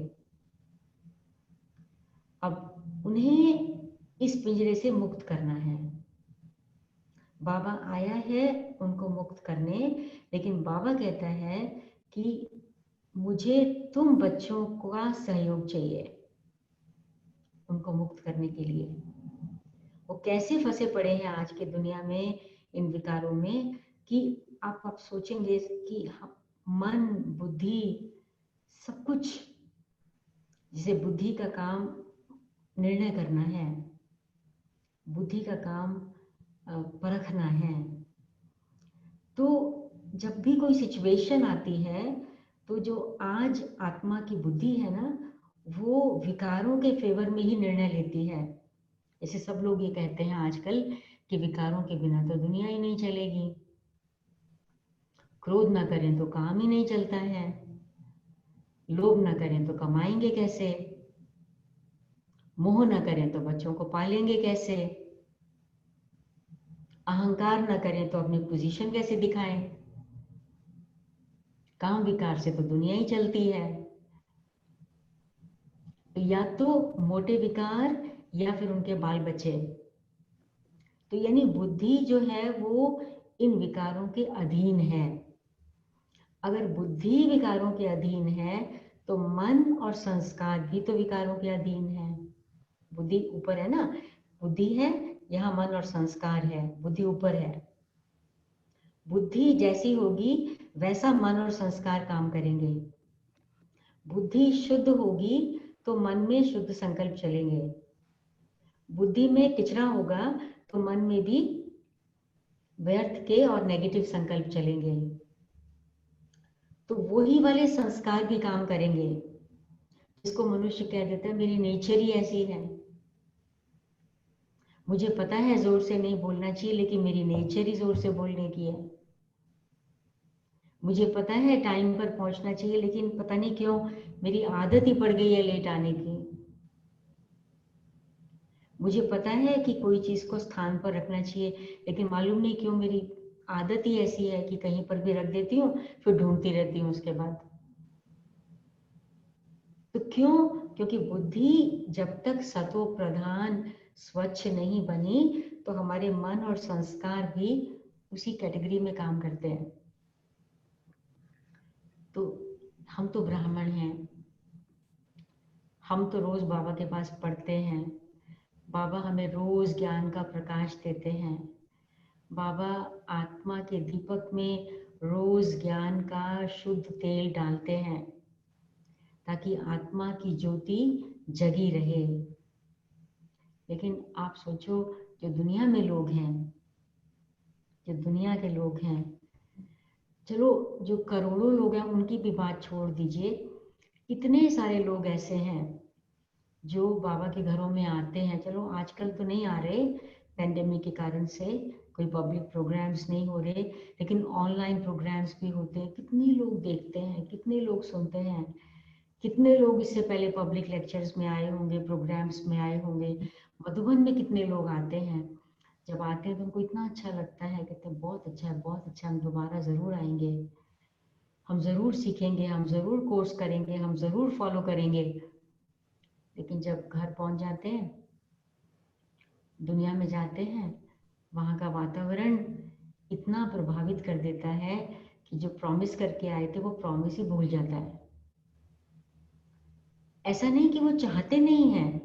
अब उन्हें इस पिंजरे से मुक्त करना है। बाबा आया है उनको मुक्त करने, लेकिन बाबा कहता है कि मुझे तुम बच्चों का सहयोग चाहिए उनको मुक्त करने के लिए। वो कैसे फंसे पड़े हैं आज के दुनिया में इन विकारों में, कि आप सोचेंगे कि मन, बुद्धि, सब कुछ, जिसे बुद्धि का काम निर्णय करना है, बुद्धि का काम परखना है, तो जब भी कोई सिचुएशन आती है, तो जो आज आत्मा की बुद्धि है ना, वो विकारों के फेवर में ही निर्णय लेती है। जैसे सब लोग ये कहते हैं आजकल कि विकारों के बिना तो दुनिया ही नहीं चलेगी, क्रोध ना करें तो काम ही नहीं चलता है, लोभ ना करें तो कमाएंगे कैसे, मोह ना करें तो बच्चों को पालेंगे कैसे, अहंकार ना करें तो अपनी पोजीशन कैसे दिखाएं, काम विकार से तो दुनिया ही चलती है। तो या तो मोटे विकार या फिर उनके बाल बच्चे। तो यानी बुद्धि जो है वो इन विकारों के अधीन है। अगर बुद्धि विकारों के अधीन है तो मन और संस्कार भी तो विकारों के अधीन है। बुद्धि ऊपर है ना, बुद्धि है यहाँ, मन और संस्कार है, बुद्धि ऊपर है। बुद्धि जैसी होगी वैसा मन और संस्कार काम करेंगे। बुद्धि शुद्ध होगी तो मन में शुद्ध संकल्प चलेंगे। बुद्धि में किचरा होगा तो मन में भी व्यर्थ के और नेगेटिव संकल्प चलेंगे। तो वही वाले संस्कार भी काम करेंगे, जिसको मनुष्य कह देता है मेरी नेचर ही ऐसी है। मुझे पता है जोर से नहीं बोलना चाहिए, लेकिन मेरी नेचर ही जोर से बोलने की है। मुझे पता है टाइम पर पहुंचना चाहिए, लेकिन पता नहीं क्यों मेरी आदत ही पड़ गई है लेट आने की। मुझे पता है कि कोई चीज को स्थान पर रखना चाहिए, लेकिन मालूम नहीं क्यों मेरी आदत ही ऐसी है कि कहीं पर भी रख देती हूँ, फिर ढूंढती रहती हूँ उसके बाद। तो क्यों? क्योंकि बुद्धि जब तक सतो प्रधान स्वच्छ नहीं बनी, तो हमारे मन और संस्कार भी उसी कैटेगरी में काम करते हैं। तो हम तो ब्राह्मण हैं, हम तो रोज बाबा के पास पढ़ते हैं, बाबा हमें रोज ज्ञान का प्रकाश देते हैं, बाबा आत्मा के दीपक में रोज ज्ञान का शुद्ध तेल डालते हैं, ताकि आत्मा की ज्योति जगी रहे। लेकिन आप सोचो, जो दुनिया में लोग हैं, जो दुनिया के लोग हैं, चलो जो करोड़ों लोग हैं उनकी भी बात छोड़ दीजिए, इतने सारे लोग ऐसे हैं जो बाबा के घरों में आते हैं। चलो आजकल तो नहीं आ रहे पेंडेमिक के कारण से, कोई पब्लिक प्रोग्राम्स नहीं हो रहे, लेकिन ऑनलाइन प्रोग्राम्स भी होते हैं। कितने लोग देखते हैं, कितने लोग सुनते हैं, कितने लोग इससे पहले पब्लिक लेक्चर्स में आए होंगे, प्रोग्राम्स में आए होंगे। मधुबन में कितने लोग आते हैं। जब आते हैं तो उनको इतना अच्छा लगता है, कहते हैं बहुत अच्छा है, बहुत अच्छा, हम दोबारा ज़रूर आएंगे, हम ज़रूर सीखेंगे, हम ज़रूर कोर्स करेंगे, हम ज़रूर फॉलो करेंगे। लेकिन जब घर पहुंच जाते हैं, दुनिया में जाते हैं, वहाँ का वातावरण इतना प्रभावित कर देता है कि जो प्रॉमिस करके आए थे वो प्रॉमिस ही भूल जाता है। ऐसा नहीं कि वो चाहते नहीं हैं,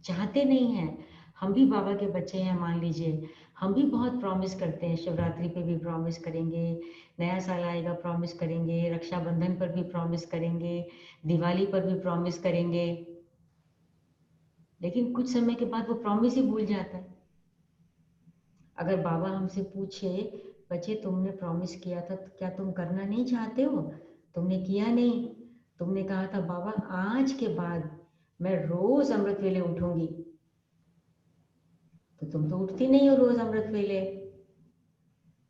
चाहते नहीं हैं। हम भी बाबा के बच्चे हैं, मान लीजिए, हम भी बहुत प्रॉमिस करते हैं, शिवरात्रि पे भी प्रॉमिस करेंगे, नया साल आएगा प्रॉमिस करेंगे, रक्षाबंधन पर भी प्रॉमिस करेंगे, दिवाली पर भी प्रॉमिस करेंगे। लेकिन कुछ समय के बाद वो प्रॉमिस ही भूल जाता है। अगर बाबा हमसे पूछे, बच्चे तुमने प्रॉमिस किया था तो क्या तुम करना नहीं चाहते हो, तुमने किया नहीं, तुमने कहा था बाबा आज के बाद मैं रोज अमृत वेले उठूंगी, तो तुम तो उठती नहीं हो रोज अमृत वेले।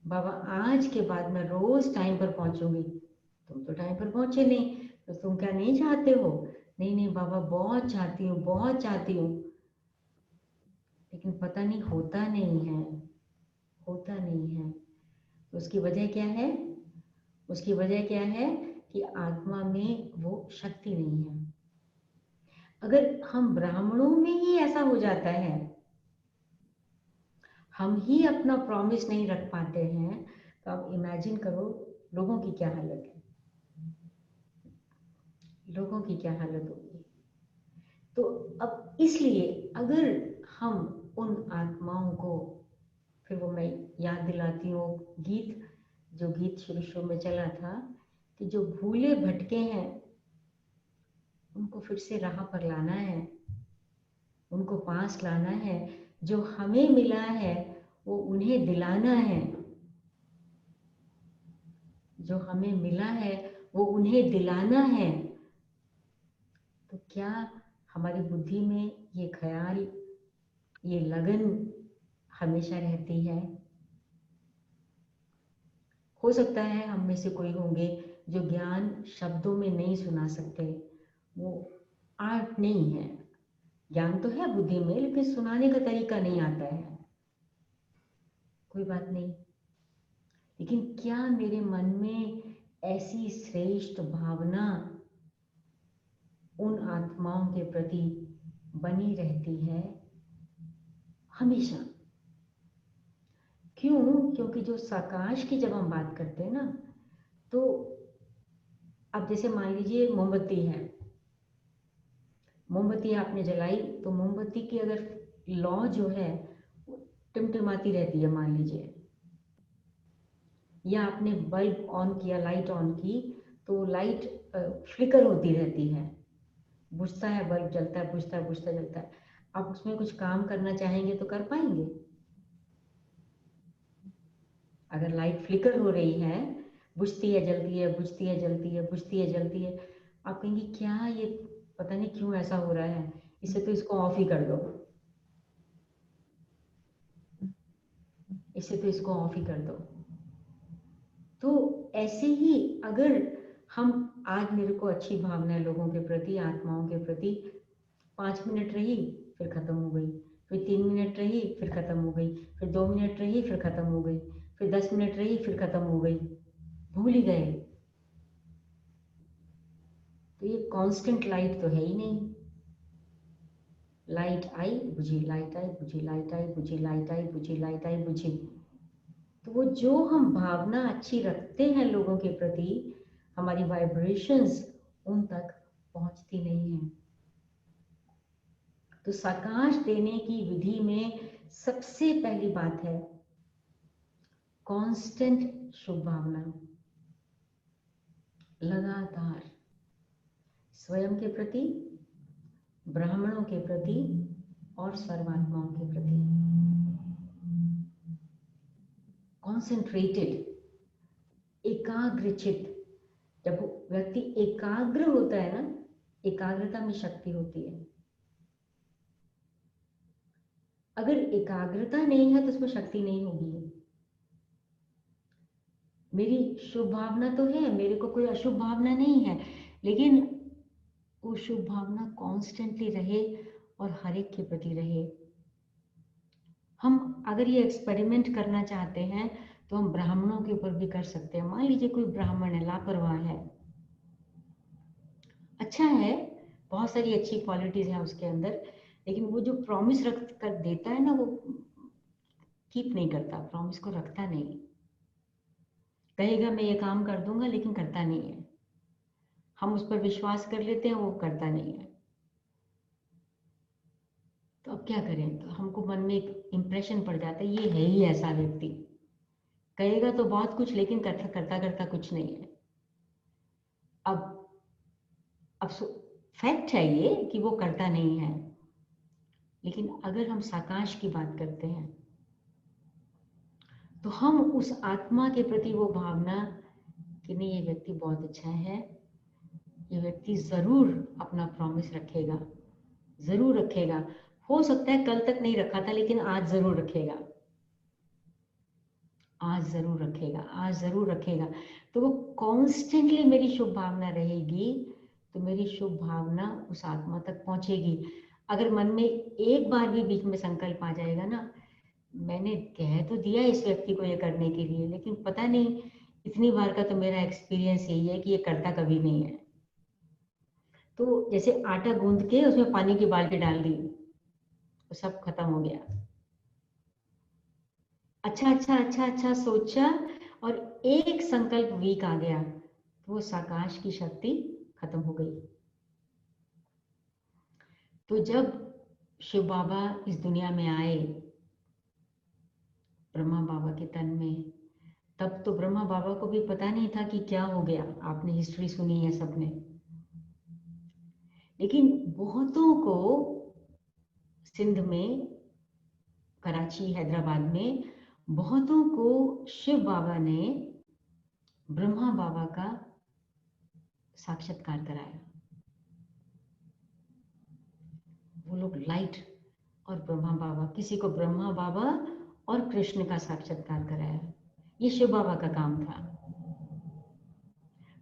बाबा आज के बाद मैं रोज टाइम पर पहुंचूंगी, तुम तो टाइम पर पहुंचे नहीं, तो तुम क्या नहीं चाहते हो? नहीं नहीं बाबा, बहुत चाहती हूँ, बहुत चाहती हूँ। लेकिन पता नहीं होता नहीं है, होता नहीं है। तो उसकी वजह क्या है? उसकी वजह क्या है कि आत्मा में वो शक्ति नहीं है। अगर हम ब्राह्मणों में ही ऐसा हो जाता है, हम ही अपना प्रॉमिस नहीं रख पाते हैं, तो आप इमेजिन करो लोगों की क्या हालत है, लोगों की क्या हालत होगी। तो अब इसलिए अगर हम उन आत्माओं को, फिर वो मैं याद दिलाती हूँ गीत, जो गीत शुरू शुरू में चला था, कि जो भूले भटके हैं उनको फिर से राह पर लाना है, उनको पास लाना है। जो हमें मिला है वो उन्हें दिलाना है, जो हमें मिला है वो उन्हें दिलाना है। तो क्या हमारी बुद्धि में ये ख्याल, ये लगन हमेशा रहती है? हो सकता है हम में से कोई होंगे जो ज्ञान शब्दों में नहीं सुना सकते, वो आर्ट नहीं है, ज्ञान तो है बुद्धि में लेकिन सुनाने का तरीका नहीं आता है। कोई बात नहीं, लेकिन क्या मेरे मन में ऐसी श्रेष्ठ भावना उन आत्माओं के प्रति बनी रहती है हमेशा? क्यों? क्योंकि जो साकाश की जब हम बात करते हैं ना, तो अब जैसे मान लीजिए मोमबत्ती है, मोमबत्ती आपने जलाई, तो मोमबत्ती की अगर लौ जो है वो टिमटिमाती रहती है मान लीजिए, या आपने बल्ब ऑन किया, लाइट ऑन की, तो लाइट फ्लिकर होती रहती है, बुझता है बल्ब, जलता है, बुझता है, बुझता जलता है। आप उसमें कुछ काम करना चाहेंगे तो कर पाएंगे? अगर लाइट फ्लिकर हो रही है, बुझती है जलती है, बुझती है जलती है, बुझती है जलती है, आप कहेंगे क्या ये, पता नहीं क्यों ऐसा हो रहा है, इसे तो इसको ऑफ ही कर दो, इसे तो इसको ऑफ ही कर दो। तो ऐसे ही अगर हम, आज मेरे को अच्छी भावना है लोगों के प्रति, आत्माओं के प्रति, 5 मिनट रही फिर खत्म हो गई, फिर 3 मिनट रही फिर खत्म हो गई, फिर 2 मिनट रही फिर खत्म हो गई, फिर 10 मिनट रही फिर खत्म हो गई, भूल ही गए। तो ये कांस्टेंट लाइट तो है ही नहीं। लाइट आई बुझी, लाइट आई बुझी, लाइट आई बुझी, लाइट आई बुझी, लाइट आई बुझी। तो वो जो हम भावना अच्छी रखते हैं लोगों के प्रति, हमारी वाइब्रेशंस उन तक पहुंचती नहीं है। तो साकाश देने की विधि में सबसे पहली बात है कांस्टेंट शुभ भावना, लगातार, स्वयं के प्रति, ब्राह्मणों के प्रति और सर्वात्माओं के प्रति। कॉन्सेंट्रेटेड, एकाग्रचित। जब व्यक्ति एकाग्र होता है ना, एकाग्रता में शक्ति होती है। अगर एकाग्रता नहीं है तो उसमें शक्ति नहीं होगी। मेरी शुभ भावना तो है, मेरे को कोई अशुभ भावना नहीं है, लेकिन वो शुभ भावना कॉन्स्टेंटली रहे और हर एक के प्रति रहे। हम अगर ये एक्सपेरिमेंट करना चाहते हैं तो हम ब्राह्मणों के ऊपर भी कर सकते हैं। मान लीजिए कोई ब्राह्मण है, लापरवाह है, अच्छा है, बहुत सारी अच्छी क्वालिटीज हैं उसके अंदर, लेकिन वो जो प्रॉमिस रख कर देता है ना, वो कीप नहीं करता, प्रॉमिस को रखता नहीं। कहेगा मैं ये काम कर दूंगा, लेकिन करता नहीं है। हम उस पर विश्वास कर लेते हैं, वो करता नहीं है। तो अब क्या करें? तो हमको मन में एक इम्प्रेशन पड़ जाता है, ये है ही ऐसा व्यक्ति, कहेगा तो बहुत कुछ, लेकिन करता करता करता कुछ नहीं है। अब अब फैक्ट है ये कि वो करता नहीं है। लेकिन अगर हम साकाश की बात करते हैं, तो हम उस आत्मा के प्रति वो भावना कि नहीं, ये व्यक्ति बहुत अच्छा है, ये व्यक्ति जरूर अपना प्रॉमिस रखेगा, जरूर रखेगा। हो सकता है कल तक नहीं रखा था, लेकिन आज जरूर रखेगा, आज जरूर रखेगा, आज जरूर रखेगा। तो वो कॉन्स्टेंटली मेरी शुभ भावना रहेगी, तो मेरी शुभ भावना उस आत्मा तक पहुंचेगी। अगर मन में एक बार भी बीच में संकल्प आ जाएगा ना, मैंने कह तो दिया इस व्यक्ति को ये करने के लिए, लेकिन पता नहीं, इतनी बार का तो मेरा एक्सपीरियंस यही है कि ये करता कभी नहीं है। तो जैसे आटा गूंद के उसमें पानी की बाल्टी डाल दी, तो सब खत्म हो गया। अच्छा अच्छा अच्छा अच्छा सोचा, और एक संकल्प वीक आ गया, तो वो साकाश की शक्ति खत्म हो गई। तो जब शिव बाबा इस दुनिया में आए ब्रह्मा बाबा के तन में, तब तो ब्रह्मा बाबा को भी पता नहीं था कि क्या हो गया। आपने हिस्ट्री सुनी है सबने, लेकिन बहुतों को सिंध में, कराची, हैदराबाद में बहुतों को शिव बाबा ने ब्रह्मा बाबा का साक्षात्कार कराया। वो लोग लाइट और ब्रह्मा बाबा, किसी को ब्रह्मा बाबा और कृष्ण का साक्षात्कार कराया। ये शिव बाबा का काम था।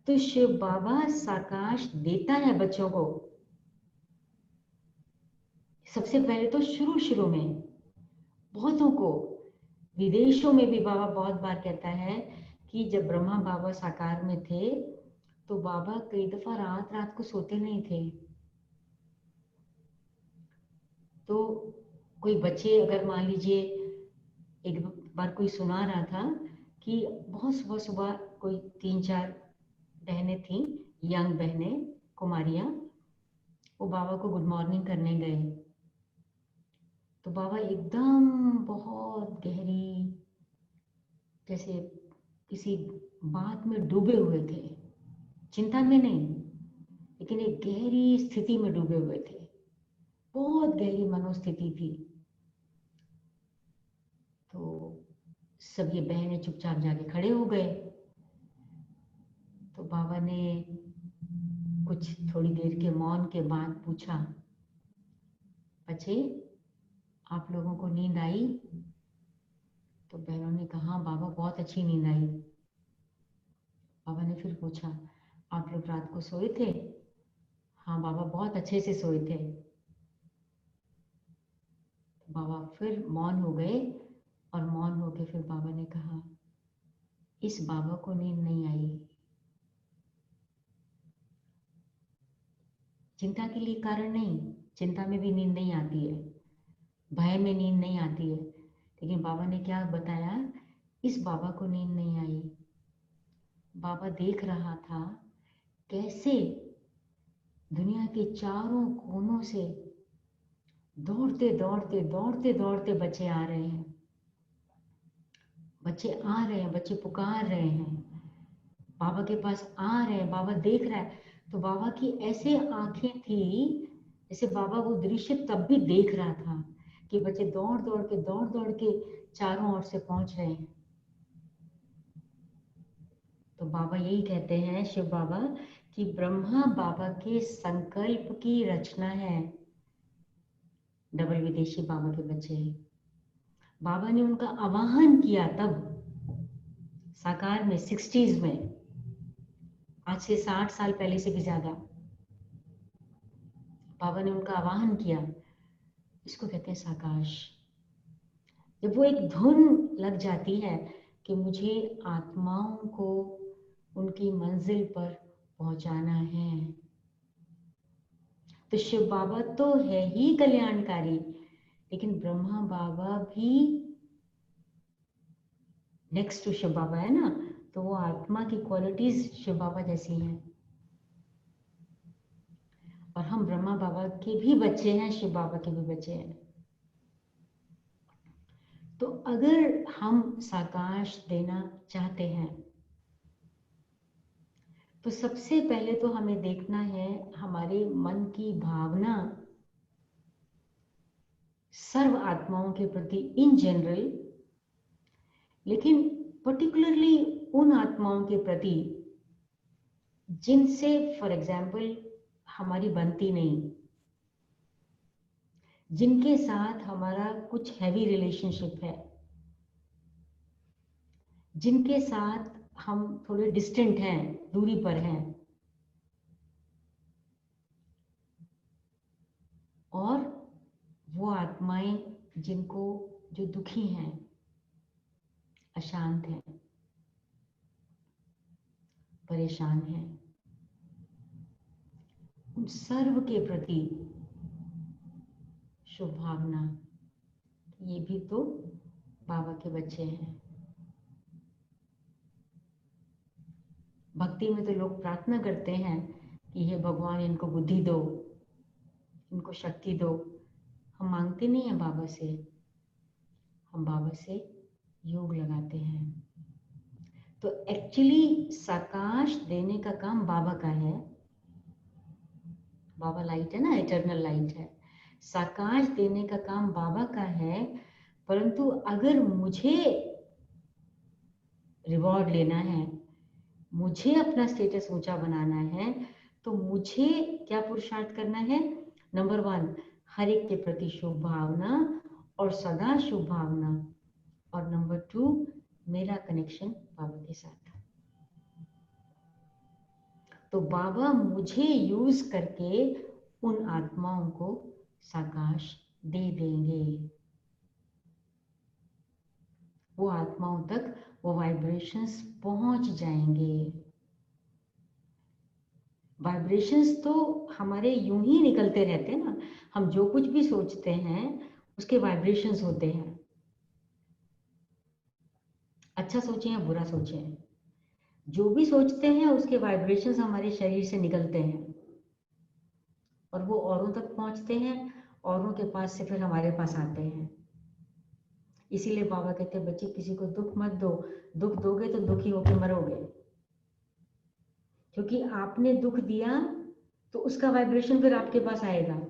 तो शिव बाबा साकाश देता है बच्चों को। सबसे पहले तो शुरू शुरू में बहुतों को, विदेशों में भी बाबा बहुत बार कहता है कि जब ब्रह्मा बाबा साकार में थे, तो बाबा कई दफा रात रात को सोते नहीं थे। तो कोई बच्चे, अगर मान लीजिए, एक बार कोई सुना रहा था कि बहुत सुबह सुबह कोई 3-4 बहनें थी, यंग बहनें, कुमारियां, वो बाबा को गुड मॉर्निंग करने गए। तो बाबा एकदम बहुत गहरी, जैसे किसी बात में डूबे हुए थे, चिंता में नहीं, लेकिन एक गहरी स्थिति में डूबे हुए थे, बहुत गहरी मनोस्थिति थी। तो सब ये बहनें चुपचाप जाके खड़े हो गए। तो बाबा ने कुछ थोड़ी देर के मौन के बाद पूछा, बच्चे, आप लोगों को नींद आई? तो बहनों ने कहा, हाँ बाबा, बहुत अच्छी नींद आई। बाबा ने फिर पूछा, आप लोग रात को सोए थे? हाँ बाबा, बहुत अच्छे से सोए थे। तो बाबा फिर मौन हो गए, और मौन होके फिर बाबा ने कहा, इस बाबा को नींद नहीं आई। चिंता के लिए कारण नहीं, चिंता में भी नींद नहीं आती है, भय में नींद नहीं आती है, लेकिन बाबा ने क्या बताया, इस बाबा को नींद नहीं आई। बाबा देख रहा था कैसे दुनिया के चारों कोनों से दौड़ते दौड़ते दौड़ते दौड़ते बच्चे आ रहे हैं, बच्चे आ रहे हैं, बच्चे पुकार रहे हैं, बाबा के पास आ रहे हैं, बाबा देख रहा है। तो बाबा की ऐसे आंखें थी, जैसे बाबा वो दृश्य तब भी देख रहा था कि बच्चे दौड़ दौड़ के चारों ओर से पहुंच रहे हैं। तो बाबा यही कहते हैं, शिव बाबा, कि ब्रह्मा बाबा के संकल्प की रचना है, डबल विदेशी बाबा के बच्चे हैं। बाबा ने उनका आवाहन किया तब साकार में, 60s में, आज से 60 साल पहले से भी ज्यादा बाबा ने उनका आवाहन किया। इसको कहते हैं साकाश। जब वो एक धुन लग जाती है कि मुझे आत्माओं को उनकी मंजिल पर पहुंचाना है, तो शिव बाबा तो है ही कल्याणकारी, लेकिन ब्रह्मा बाबा भी नेक्स्ट टू शिव बाबा है ना, तो वो आत्मा की क्वालिटीज शिव बाबा जैसी हैं। और हम ब्रह्मा बाबा के भी बच्चे हैं, शिव बाबा के भी बच्चे हैं। तो अगर हम साकाश देना चाहते हैं, तो सबसे पहले तो हमें देखना है हमारे मन की भावना सर्व आत्माओं के प्रति इन जनरल, लेकिन पर्टिकुलरली उन आत्माओं के प्रति जिनसे फॉर एग्जाम्पल हमारी बनती नहीं, जिनके साथ हमारा कुछ हैवी रिलेशनशिप है, जिनके साथ हम थोड़े डिस्टेंट हैं, दूरी पर हैं, और वो आत्माएं जिनको जो दुखी हैं, अशांत हैं, परेशान हैं, उन सर्व के प्रति शुभ भावना। ये भी तो बाबा के बच्चे हैं। भक्ति में तो लोग प्रार्थना करते हैं कि हे भगवान इनको बुद्धि दो, इनको शक्ति दो। हम मांगते नहीं हैं बाबा से, हम बाबा से योग लगाते हैं। तो एक्चुअली साकाश देने का काम बाबा का है। बाबा लाइट है ना, इटर्नल लाइट है। साकाश देने का काम बाबा का है, परंतु अगर मुझे रिवॉर्ड लेना है, मुझे अपना स्टेटस ऊंचा बनाना है, तो मुझे क्या पुरुषार्थ करना है? नंबर 1, हर एक के प्रति शुभ भावना और सदा शुभ भावना, और नंबर 2, मेरा कनेक्शन बाबा के साथ। तो बाबा मुझे यूज करके उन आत्माओं को साकाश दे देंगे। वो आत्माओं तक वो वाइब्रेशंस पहुंच जाएंगे। वाइब्रेशंस तो हमारे यूं ही निकलते रहते हैं ना। हम जो कुछ भी सोचते हैं उसके वाइब्रेशंस होते हैं। अच्छा सोचें या बुरा सोचें, जो भी सोचते हैं उसके वाइब्रेशंस हमारे शरीर से निकलते हैं और वो औरों तक पहुंचते हैं, औरों के पास से फिर हमारे पास आते हैं। इसीलिए बाबा कहते हैं बच्चे किसी को दुख मत दो, दुख दोगे तो दुखी होकर मरोगे। क्योंकि आपने दुख दिया तो उसका वाइब्रेशन फिर आपके पास आएगा,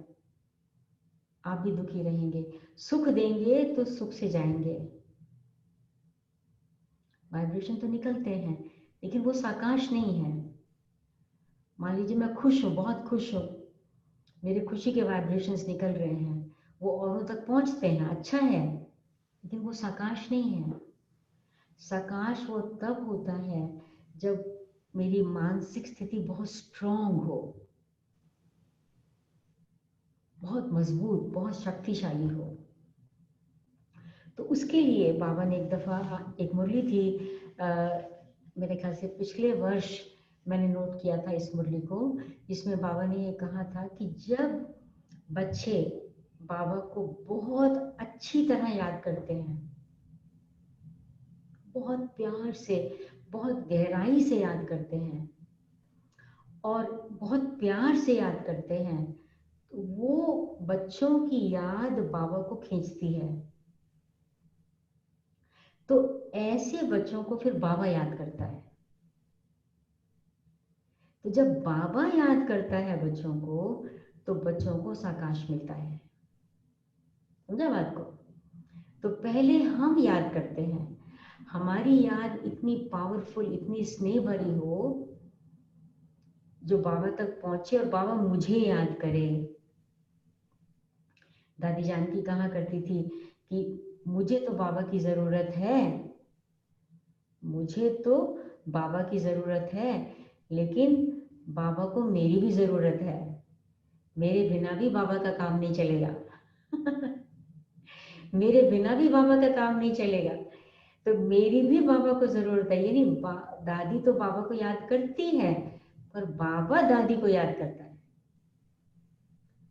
आप भी दुखी रहेंगे। सुख देंगे तो सुख से जाएंगे। वाइब्रेशन तो निकलते हैं, लेकिन वो साकाश नहीं है। मान लीजिए मैं खुश हूँ, बहुत खुश हूँ, मेरे खुशी के वाइब्रेशंस निकल रहे हैं, वो औरों तक पहुंचते हैं, अच्छा है, लेकिन वो साकाश नहीं है। साकाश वो तब होता है जब मेरी मानसिक स्थिति बहुत स्ट्रांग हो, बहुत मजबूत, बहुत शक्तिशाली हो। तो उसके लिए बाबा ने एक दफ़ा एक मुरली थी, मेरे ख्याल से पिछले वर्ष मैंने नोट किया था इस मुरली को, जिसमें बाबा ने ये कहा था कि जब बच्चे बाबा को बहुत अच्छी तरह याद करते हैं, बहुत प्यार से, बहुत गहराई से याद करते हैं और बहुत प्यार से याद करते हैं, तो वो बच्चों की याद बाबा को खींचती है। तो ऐसे बच्चों को फिर बाबा याद करता है। तो जब बाबा याद करता है बच्चों को, तो बच्चों को साकाश मिलता है। समझा बात को? तो पहले हम याद करते हैं, हमारी याद इतनी पावरफुल, इतनी स्नेह भरी हो जो बाबा तक पहुंचे और बाबा मुझे याद करे। दादी जानकी कहा करती थी कि मुझे तो बाबा की जरूरत है, मुझे तो बाबा की जरूरत है, लेकिन बाबा को मेरी भी जरूरत है, मेरे बिना भी बाबा का काम नहीं चलेगा। मेरे बिना भी बाबा का काम नहीं चलेगा, तो मेरी भी बाबा को जरूरत है। यानी दादी तो बाबा को याद करती है, पर बाबा दादी को याद करता है।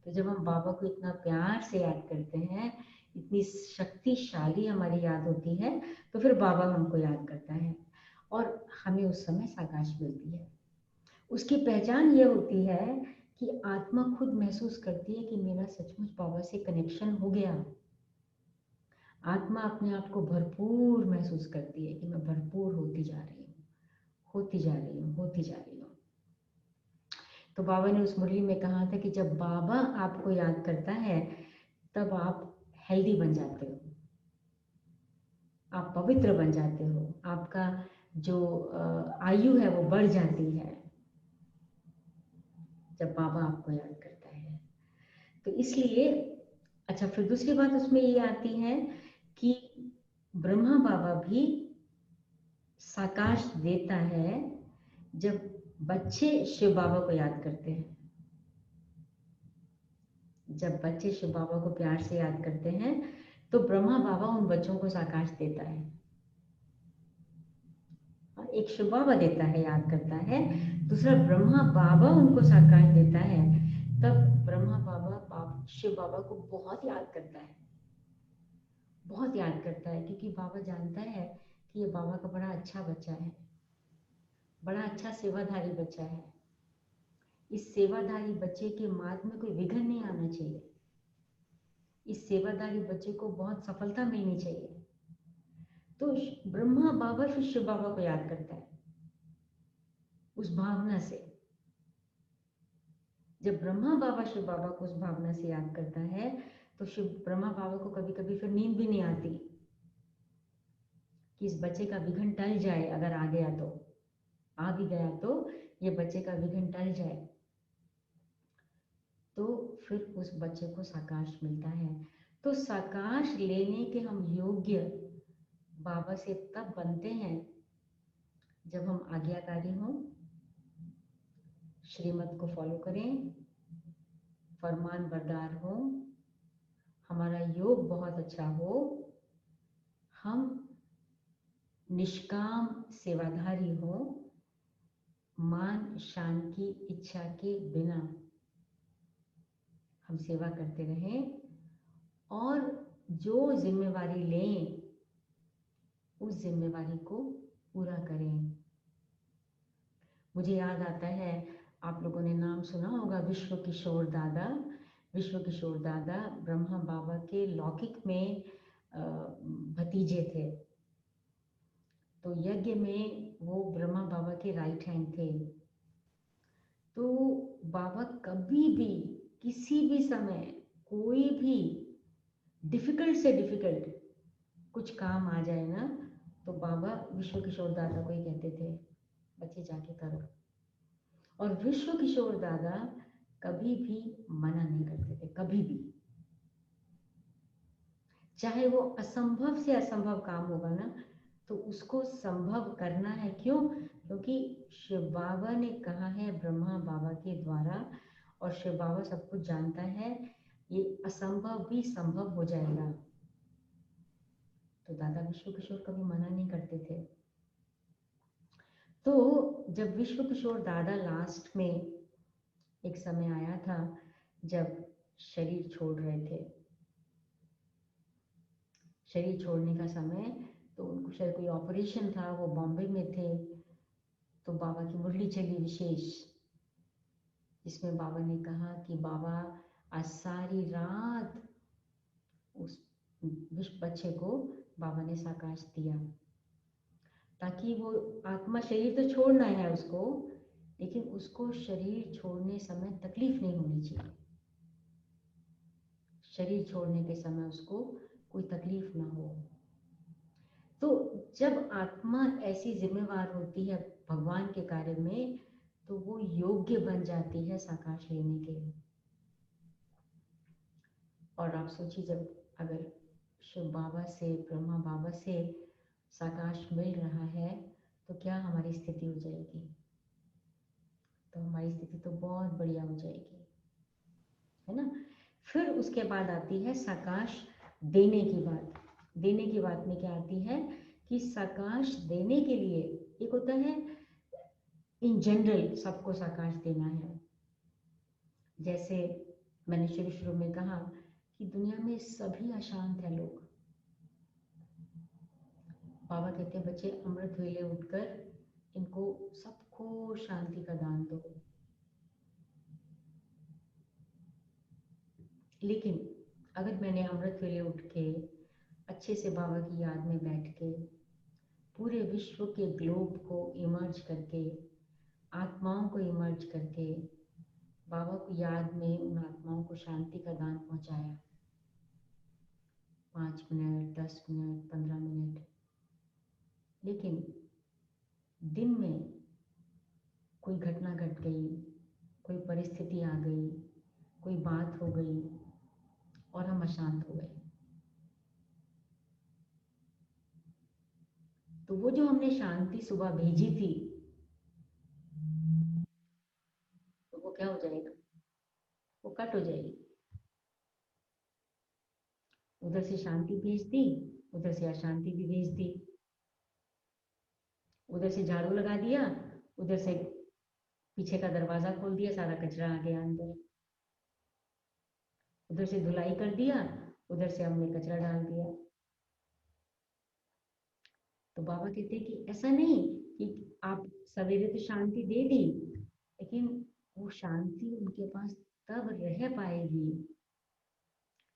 तो जब हम बाबा को इतना प्यार से याद करते हैं, इतनी शक्तिशाली हमारी याद होती है, तो फिर बाबा हमको याद करता है और हमें उस समय साकाश मिलती है। उसकी पहचान ये होती है कि आत्मा खुद महसूस करती है कि मेरा सचमुच बाबा से कनेक्शन हो गया। आत्मा अपने आप को भरपूर महसूस करती है कि मैं भरपूर होती जा रही हूँ, होती जा रही हूँ, होती जा रही हूँ। तो बाबा ने उस मुरली में कहा था कि जब बाबा आपको याद करता है, तब आप हेल्दी बन जाते हो, आप पवित्र बन जाते हो, आपका जो आयु है वो बढ़ जाती है, जब बाबा आपको याद करता है। तो इसलिए अच्छा, फिर दूसरी बात उसमें ये आती है कि ब्रह्मा बाबा भी साकाश देता है जब बच्चे शिव बाबा को याद करते हैं। जब बच्चे शिव बाबा को प्यार से याद करते हैं, तो ब्रह्मा बाबा उन बच्चों को साकाश देता है। एक शिव बाबा देता है, याद करता है, दूसरा ब्रह्मा बाबा उनको साकाश देता है। तब ब्रह्मा बाबा शिव बाबा को बहुत याद करता है, बहुत याद करता है, क्योंकि बाबा जानता है कि ये बाबा का बड़ा अच्छा बच्चा है, बड़ा अच्छा सेवाधारी बच्चा है। इस सेवाधारी बच्चे के मार्ग में कोई विघ्न नहीं आना चाहिए, इस सेवाधारी बच्चे को बहुत सफलता मिलनी चाहिए। तो ब्रह्मा बाबा फिर शिव बाबा को याद करता है उस भावना से। जब ब्रह्मा बाबा शिव बाबा को उस भावना से याद करता है, तो शिव ब्रह्मा बाबा को कभी कभी फिर नींद भी नहीं आती कि इस बच्चे का विघ्न टल जाए, अगर आ गया तो, आ भी गया तो ये बच्चे का विघ्न टल जाए। तो फिर उस बच्चे को साकाश मिलता है। तो साकाश लेने के हम योग्य बाबा से तब बनते हैं जब हम आज्ञाकारी हों, श्रीमत को फॉलो करें, फरमान बरदार हो, हमारा योग बहुत अच्छा हो, हम निष्काम सेवाधारी हो, मान शान की इच्छा के बिना हम सेवा करते रहें, और जो जिम्मेवारी लें उस जिम्मेवारी को पूरा करें। मुझे याद आता है, आप लोगों ने नाम सुना होगा विश्व किशोर दादा। विश्व किशोर दादा ब्रह्मा बाबा के लौकिक में भतीजे थे। तो यज्ञ में वो ब्रह्मा बाबा के राइट हैंड थे। तो बाबा कभी भी किसी भी समय कोई भी डिफिकल्ट से डिफिकल्ट कुछ काम आ जाए ना, तो बाबा विश्व किशोर दादा को ही कहते थे, बच्चे जाके करो। और विश्व किशोर दादा कभी भी मना नहीं करते थे, कभी भी। चाहे वो असंभव से असंभव काम होगा ना, तो उसको संभव करना है। क्यों? क्योंकि शिव बाबा ने कहा है ब्रह्मा बाबा के द्वारा, और शिव बाबा सब कुछ जानता है, ये असंभव भी संभव हो जाएगा। तो दादा विश्व किशोर कभी मना नहीं करते थे। तो जब विश्व किशोर दादा लास्ट में एक समय आया था जब शरीर छोड़ रहे थे, शरीर छोड़ने का समय, तो उनको शायद कोई ऑपरेशन था, वो बॉम्बे में थे। तो बाबा की मुरली चली विशेष, जिसमें बाबा ने कहा कि बाबा आज सारी रात उस विश्व बच्चे को बाबा ने साकाश दिया, ताकि वो आत्मा, शरीर तो छोड़ना है उसको, लेकिन उसको शरीर छोड़ने समय तकलीफ नहीं होनी चाहिए। शरीर छोड़ने के समय उसको कोई तकलीफ ना हो। तो जब आत्मा ऐसी जिम्मेवार होती है भगवान के कार्य में, तो वो योग्य बन जाती है साकाश लेने के। और आप सोचिए, जब अगर शिव बाबा से, ब्रह्मा बाबा से साकाश मिल रहा है, तो क्या हमारी स्थिति हो जाएगी? तो हमारी स्थिति तो बहुत बढ़िया हो जाएगी, है ना। फिर उसके बाद आती है साकाश देने की बात में क्या आती है कि साकाश देने के लिए एक होता है इन जनरल सबको साकाश देना है। जैसे मैंने शुरू शुरू में कहा कि दुनिया में सभी अशांत है लोग। बाबा कहते हैं बच्चे अमृत वेले उठकर इनको सबको शांति का दान दो। लेकिन अगर मैंने अमृत वेले उठ के अच्छे से बाबा की याद में बैठ के पूरे विश्व के ग्लोब को इमर्ज करके आत्माओं को इमर्ज करके बाबा को याद में उन आत्माओं को शांति का दान पहुंचाया, 5 मिनट 10 मिनट 15 मिनट, लेकिन दिन में कोई घटना घट गई, कोई परिस्थिति आ गई, कोई बात हो गई और हम अशांत हो गए, तो वो जो हमने शांति सुबह भेजी थी तो वो क्या हो जाएगा, वो कट हो जाएगी। उधर से शांति भेज दी, उधर से अशांति भी भेज दी। उधर से झाड़ू लगा दिया, उधर से पीछे का दरवाजा खोल दिया, सारा कचरा आ गया अंदर। उधर से धुलाई कर दिया, उधर से हमने कचरा डाल दिया। तो बाबा कहते हैं कि ऐसा नहीं कि आप सवेरे तो शांति दे दी, लेकिन वो शांति उनके पास तब रह पाएगी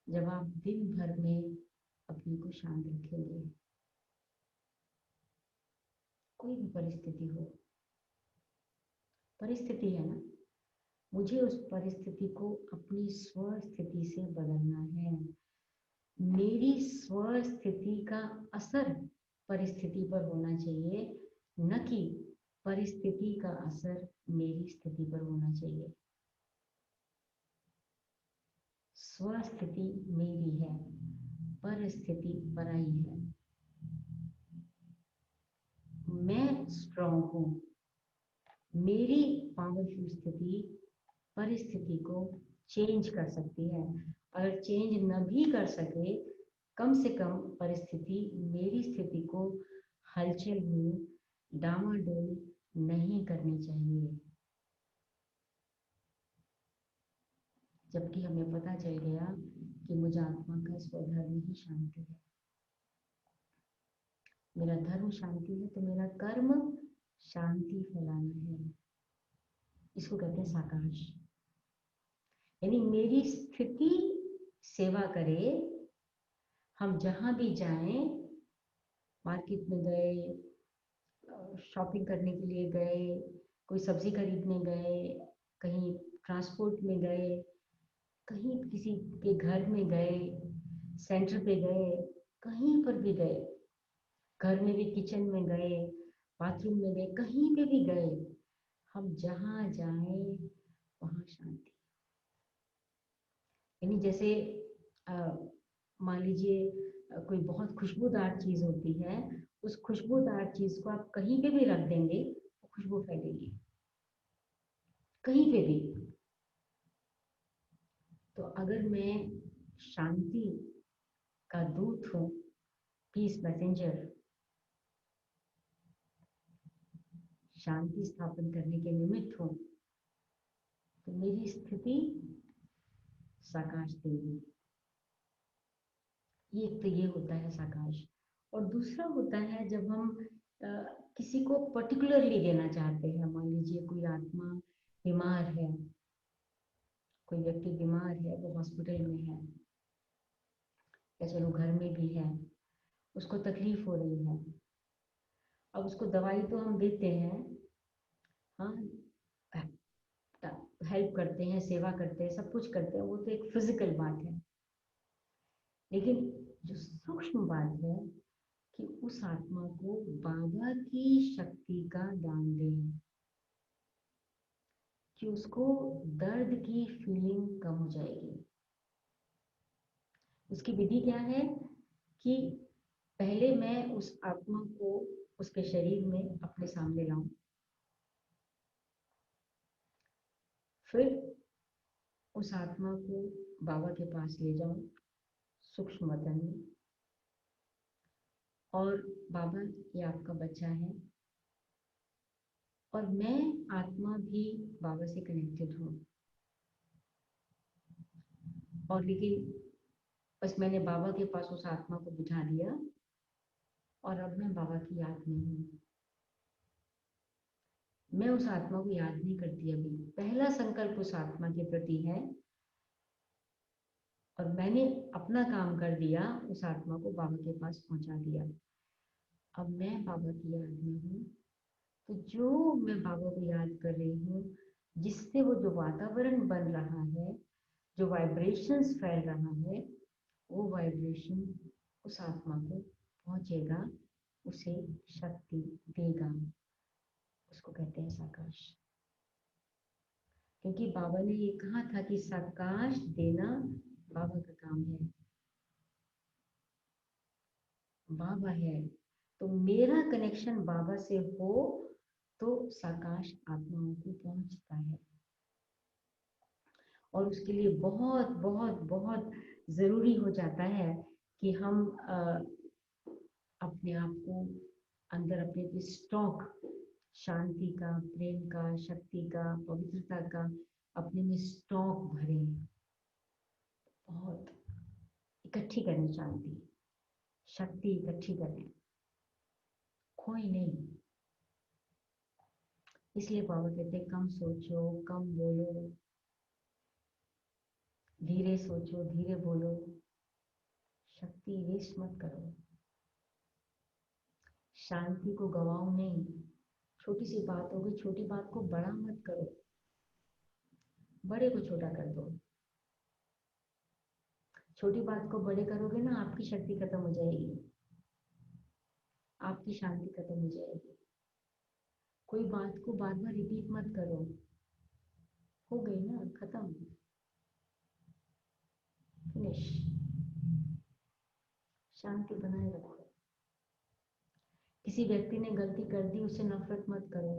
जब आप दिन भर में अपने को शांत रखेंगे। कोई भी परिस्थिति हो, परिस्थिति है ना, मुझे उस परिस्थिति को अपनी स्व स्थिति से बदलना है। मेरी स्व स्थिति का असर परिस्थिति पर होना चाहिए, न कि परिस्थिति का असर मेरी स्थिति पर होना चाहिए। स्व स्थिति मेरी है, परिस्थिति पराई है। मैं स्ट्रांग हूं, मेरी पावरफुल स्थिति परिस्थिति को चेंज कर सकती है। अगर चेंज न भी कर सके, कम से कम परिस्थिति मेरी स्थिति को हलचल में डामाडोल नहीं करनी चाहिए। जबकि हमें पता चल गया कि मुझ आत्मा का स्वधर्म ही शांति है। मेरा धर्म शांति है, तो मेरा कर्म शांति फैलाना है। इसको कहते हैं साकाश। यानी मेरी स्थिति सेवा करे। हम जहां भी जाएं, मार्केट में गए, शॉपिंग करने के लिए गए, कोई सब्जी खरीदने गए, कहीं ट्रांसपोर्ट में गए, कहीं किसी के घर में गए, सेंटर पे गए, कहीं पर भी गए, घर में भी किचन में गए, बाथरूम में गए, कहीं पे भी गए, हम जहां जाएं वहां शांति। यानी जैसे मान लीजिए कोई बहुत खुशबूदार चीज होती है, उस खुशबूदार चीज को आप कहीं पे भी रख देंगे, वो खुशबू फैलेगी कहीं पे भी। तो अगर मैं शांति का दूत हूं, पीस मैसेंजर, शांति स्थापन करने के निमित्त हूं, तो मेरी स्थिति साकाश देगी। ये एक तो ये होता है साकाश। और दूसरा होता है जब हम किसी को पर्टिकुलरली देना चाहते हैं। मान लीजिए कोई आत्मा बीमार है, कोई व्यक्ति बीमार है, वो हॉस्पिटल में है या चलो घर में भी है, उसको तकलीफ हो रही है। अब उसको दवाई तो हम देते हैं, हाँ, हेल्प करते हैं, सेवा करते हैं, सब कुछ करते हैं, वो तो एक फिजिकल बात है। लेकिन जो सूक्ष्म बात है कि उस आत्मा को बाबा की शक्ति का दान दें, कि उसको दर्द की फीलिंग कम हो जाएगी। उसकी विधि क्या है कि पहले मैं उस आत्मा को उसके शरीर में अपने सामने लाऊं, फिर उस आत्मा को बाबा के पास ले जाऊं, सूक्ष्म वतन में। और बाबा, ये आपका बच्चा है और मैं आत्मा भी बाबा से कनेक्टेड हूँ। और लेकिन बस मैंने बाबा के पास उस आत्मा को बिठा दिया और अब मैं बाबा की याद में हूँ। मैं उस आत्मा को याद नहीं करती अभी। पहला संकल्प उस आत्मा के प्रति है और मैंने अपना काम कर दिया, उस आत्मा को बाबा के पास पहुंचा दिया। अब मैं बाबा की याद में हूँ। तो जो मैं बाबा को याद कर रही हूँ, जिससे वो जो वातावरण बन रहा है, जो वाइब्रेशंस फैल रहा है, वो वाइब्रेशन उस आत्मा को पहुंचेगा, उसे शक्ति देगा। उसको कहते हैं साकाश। क्योंकि बाबा ने ये कहा था कि साकाश देना बाबा का काम है। बाबा है तो मेरा कनेक्शन बाबा से हो तो साकाश आत्माओं को पहुंचता है। और उसके लिए बहुत बहुत बहुत जरूरी हो जाता है कि हम अपने आप को अंदर अपने स्टॉक शांति का, प्रेम का, शक्ति का, पवित्रता का अपने में स्टॉक भरें। बहुत इकट्ठी करें, शांति शक्ति इकट्ठी करें, खोई नहीं। इसलिए बाबा कहते हैं कम सोचो, कम बोलो, धीरे सोचो, धीरे बोलो, शक्ति वेस्ट मत करो, शांति को गवाओ नहीं। छोटी सी बात होगी, छोटी बात को बड़ा मत करो, बड़े को छोटा कर दो। छोटी बात को बड़े करोगे ना, आपकी शक्ति खत्म हो जाएगी, आपकी शांति खत्म हो जाएगी। कोई बात को बार बार रिपीट मत करो, हो गई ना, खत्म, फिनिश। शांति बनाए रखो। किसी व्यक्ति ने गलती कर दी, उससे नफरत मत करो।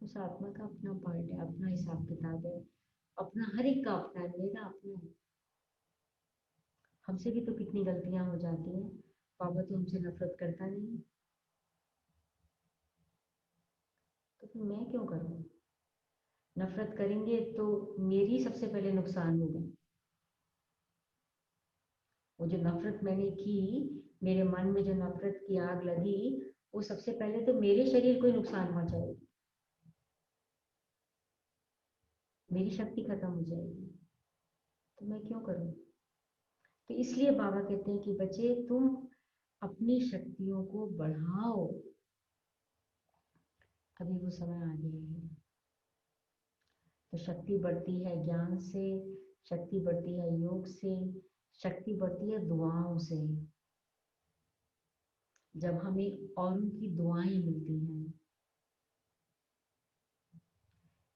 उस आत्मा का अपना पार्ट है, अपना हिसाब किताब है, अपना हर एक का अपना है, मेरा अपना है। हमसे भी तो कितनी गलतियां हो जाती हैं। बाबा तो हमसे नफरत करता नहीं, तो फिर मैं क्यों करूं? नफरत करेंगे तो मेरी सबसे पहले नुकसान होगा। वो जो नफरत मैंने की, मेरे मन में जो नफरत की आग लगी, वो सबसे पहले तो मेरे शरीर को ही नुकसान पहुंचाएगी, मेरी शक्ति खत्म हो जाएगी। तो मैं क्यों करूं? तो इसलिए बाबा कहते हैं कि बच्चे, तुम अपनी शक्तियों को बढ़ाओ। अभी वो समय आ गया है। तो शक्ति बढ़ती है ज्ञान से, शक्ति बढ़ती है योग से, शक्ति बढ़ती है दुआओं से। जब हमें औरों की दुआएं मिलती हैं,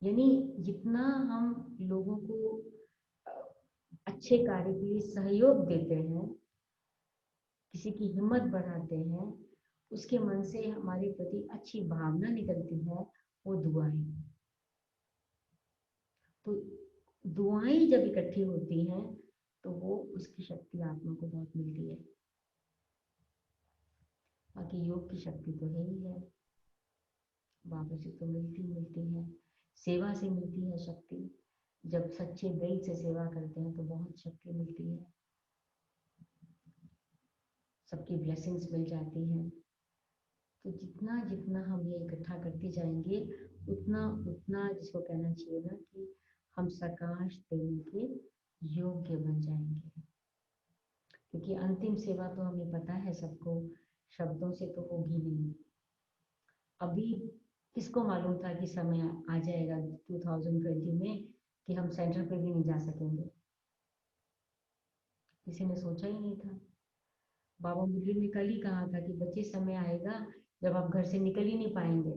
यानी जितना हम लोगों को अच्छे कार्य के लिए सहयोग देते हैं, किसी की हिम्मत बढ़ाते हैं, उसके मन से हमारे प्रति अच्छी भावना निकलती है, वो दुआएं। तो दुआएं जब इकट्ठी होती हैं तो वो उसकी शक्ति आत्मा को बहुत मिलती है। बाकी योग की शक्ति तो है ही है, बाबा से तो मिलती मिलती है, सेवा से मिलती है शक्ति। जब सच्चे दिल से सेवा करते हैं तो बहुत शक्ति मिलती है, सबकी ब्लेसिंग्स मिल जाती हैं। तो जितना जितना हम ये इकट्ठा करते जाएंगे, उतना उतना जिसको कहना चाहिए ना कि हम प्रकाश देने के योग्य बन जाएंगे। क्योंकि अंतिम सेवा तो हमें पता है सबको, शब्दों से तो होगी नहीं। अभी किसको मालूम था कि समय आ जाएगा 2020 में कि हम सेंटर पे भी नहीं जा सकेंगे? किसी ने सोचा ही नहीं था। बाबा मुरली ने कल ही कहा था कि बच्चे, समय आएगा जब आप घर से निकल ही नहीं पाएंगे।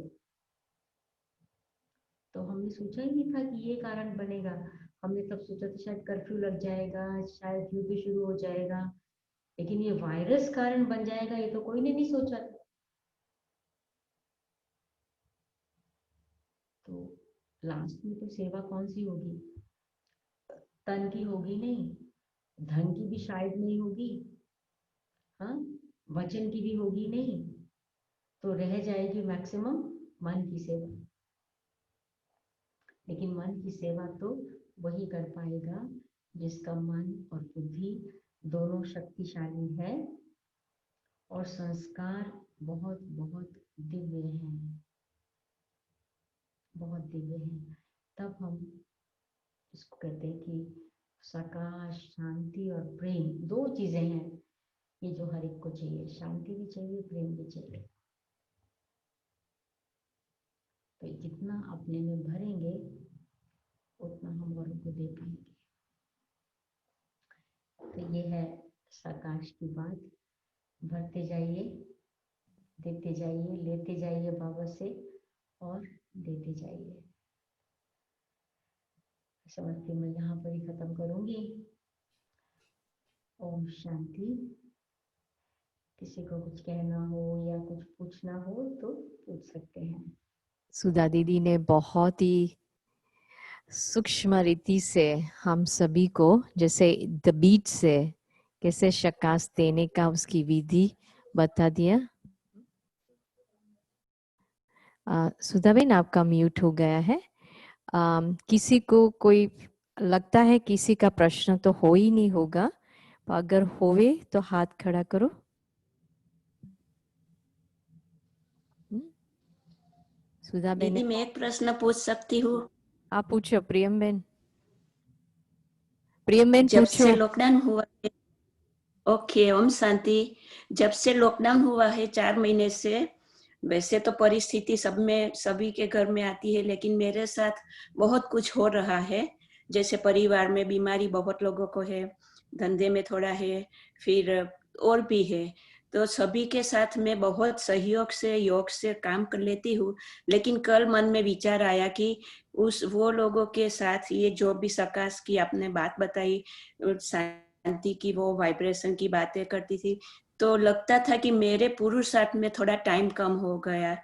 तो हमने सोचा ही नहीं था कि ये कारण बनेगा। हमने तब सोचा था शायद कर्फ्यू लग जाएगा, शायद युद्ध शुरू हो जाएगा, लेकिन ये वायरस कारण बन जाएगा, ये तो कोई ने नहीं सोचा था। तो लास्ट में तो सेवा कौन सी होगी? तन की होगी नहीं, धन की भी शायद नहीं होगी, हाँ, वचन की भी होगी नहीं, तो रह जाएगी मैक्सिमम मन की सेवा। लेकिन मन की सेवा तो वही कर पाएगा जिसका मन और बुद्धि दोनों शक्तिशाली है और संस्कार बहुत बहुत दिव्य हैं, बहुत दिव्य हैं। तब हम इसको कहते हैं कि सकाश, शांति और प्रेम, दो चीजें हैं ये जो हर एक को चाहिए, शांति भी चाहिए, प्रेम भी चाहिए। तो जितना अपने में भरेंगे उतना हम औरों को दे पाएंगे। तो ये है सकाश की बात। भरते जाइए, देते जाइए, लेते जाइए बाबा से और देते जाइए। समझती मैं यहाँ पर ही खत्म करूंगी। ओम शांति। किसी को कुछ कहना हो या कुछ पूछना हो तो पूछ सकते हैं। सुधा दीदी ने बहुत ही सूक्ष्म रीति से हम सभी को, जैसे द बीट से कैसे शकास देने का उसकी विधि बता दिया। सुधा बेन आपका म्यूट हो गया है। किसी को कोई लगता है किसी का प्रश्न तो हो ही नहीं होगा, तो अगर होवे तो हाथ खड़ा करो। सुधा बेन, दीदी मैं एक प्रश्न पूछ सकती हूँ? आप पूछो प्रियम बेन। प्रियम बेन जब पूछो। से लॉकडाउन हुआ है, ओके, ओम शांति। जब से लॉकडाउन हुआ है 4 महीने से, वैसे तो परिस्थिति सब में सभी के घर में आती है, लेकिन मेरे साथ बहुत कुछ हो रहा है। जैसे परिवार में बीमारी बहुत लोगों को है, धंधे में थोड़ा है, फिर और भी है। तो सभी के साथ मैं बहुत सहयोग से, योग से काम कर लेती हूँ। लेकिन कल मन में विचार आया कि वो लोगों के साथ ये जो भी सकाश की आपने बात बताई, शांति की, वो वाइब्रेशन की बातें करती थी, तो लगता था कि मेरे पुरुषार्थ में थोड़ा टाइम कम हो गया,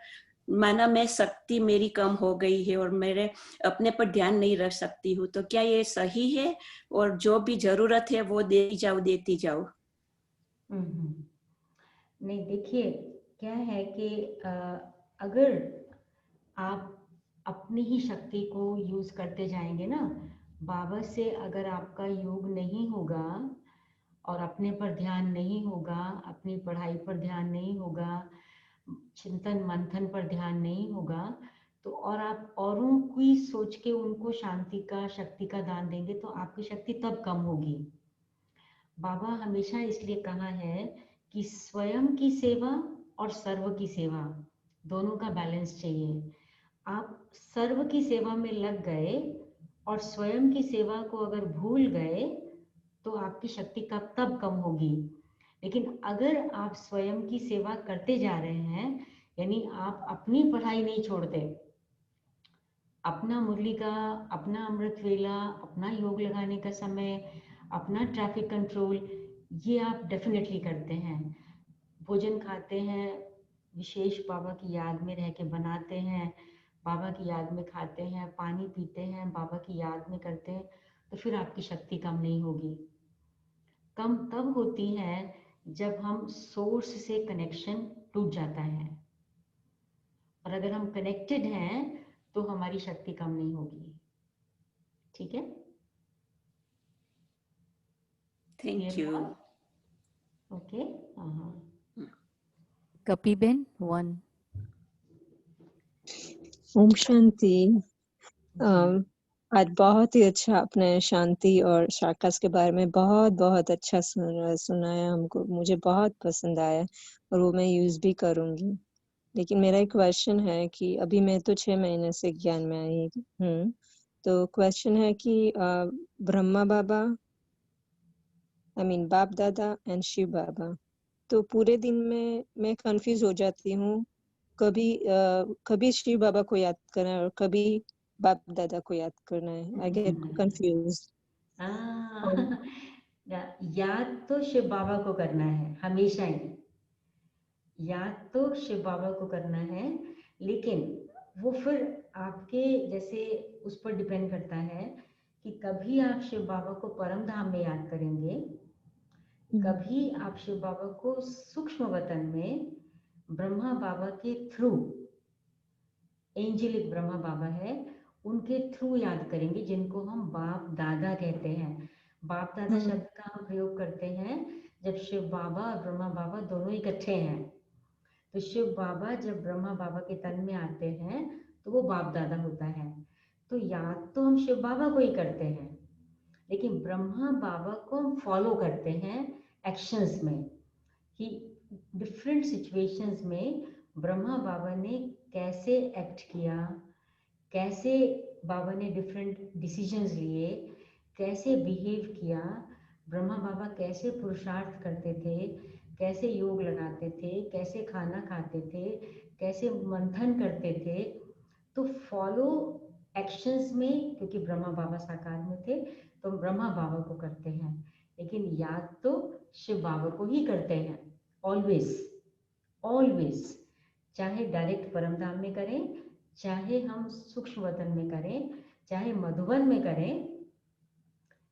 माना मैं शक्ति मेरी कम हो गई है और मेरे अपने पर ध्यान नहीं रख सकती हूँ। तो क्या ये सही है? और जो भी जरूरत है वो देती जाओ। नहीं, देखिए क्या है कि अगर आप अपनी ही शक्ति को यूज करते जाएंगे ना, बाबा से अगर आपका योग नहीं होगा और अपने पर ध्यान नहीं होगा, अपनी पढ़ाई पर ध्यान नहीं होगा, चिंतन मंथन पर ध्यान नहीं होगा, तो और आप औरों की सोच के उनको शांति का, शक्ति का दान देंगे तो आपकी शक्ति तब कम होगी। बाबा हमेशा इसलिए कहा है कि स्वयं की सेवा और सर्व की सेवा दोनों का बैलेंस चाहिए। आप सर्व की सेवा में लग गए और स्वयं की सेवा को अगर भूल गए तो आपकी शक्ति कब तब कम होगी। लेकिन अगर आप स्वयं की सेवा करते जा रहे हैं, यानी आप अपनी पढ़ाई नहीं छोड़ते, अपना मुरली का, अपना अमृत वेला, अपना योग लगाने का समय, अपना ट्रैफिक कंट्रोल, ये आप डेफिनेटली करते हैं। भोजन खाते हैं, विशेष बाबा की याद में रह के बनाते हैं, बाबा की याद में खाते हैं, पानी पीते हैं, बाबा की याद में करते हैं, तो फिर आपकी शक्ति कम नहीं होगी। कम तब होती है जब हम सोर्स से कनेक्शन टूट जाता है, और अगर हम कनेक्टेड हैं तो हमारी शक्ति कम नहीं होगी। ठीक है, थैंक क्लियर यू। हुआ? ओके। हाँ, कपी बेन 1। ओम शांति। जी। आज बहुत ही अच्छा आपने शांति और साकाश के बारे में बहुत बहुत अच्छा सुनाया हमको, मुझे बहुत पसंद आया और वो मैं यूज भी करूंगी। लेकिन मेरा एक क्वेश्चन है कि अभी मैं तो 6 महीने से ज्ञान में आई हूँ, तो क्वेश्चन है कि ब्रह्मा बाबा, बाप दादा एंड शिव बाबा, तो पूरे दिन में मैं कंफ्यूज हो जाती हूँ। कभी शिव बाबा को याद करना है और कभी बाप दादा को याद करना है। I get confuse. याद तो शिव बाबा को करना है हमेशा ही, याद तो शिव बाबा को करना है, लेकिन वो फिर आपके जैसे उस पर डिपेंड करता है कि कभी आप शिव बाबा को परम धाम में याद करेंगे, कभी आप शिव बाबा को सूक्ष्म वतन में ब्रह्मा बाबा के थ्रू, एंजेलिक ब्रह्मा बाबा है उनके थ्रू याद करेंगे, जिनको हम बाप दादा कहते हैं। बाप दादा शब्द का हम प्रयोग करते हैं जब शिव बाबा और ब्रह्मा बाबा दोनों इकट्ठे हैं। तो शिव बाबा जब ब्रह्मा बाबा के तन में आते हैं तो वो बाप दादा होता है। तो याद तो हम शिव बाबा को ही करते हैं, लेकिन ब्रह्मा बाबा को हम फॉलो करते हैं एक्शंस में, कि डिफरेंट सिचुएशंस में ब्रह्मा बाबा ने कैसे एक्ट किया, कैसे बाबा ने डिफरेंट डिसीजंस लिए, कैसे बिहेव किया, ब्रह्मा बाबा कैसे पुरुषार्थ करते थे, कैसे योग लगाते थे, कैसे खाना खाते थे, कैसे मंथन करते थे। तो फॉलो एक्शंस में, क्योंकि ब्रह्मा बाबा साकार में थे तो ब्रह्मा बाबा को करते हैं, लेकिन याद तो शिव बाबा को ही करते हैं। ऑलवेज ऑलवेज, चाहे डायरेक्ट परमधाम में करें, चाहे हम सूक्ष्म वतन में करें, चाहे मधुबन में करें,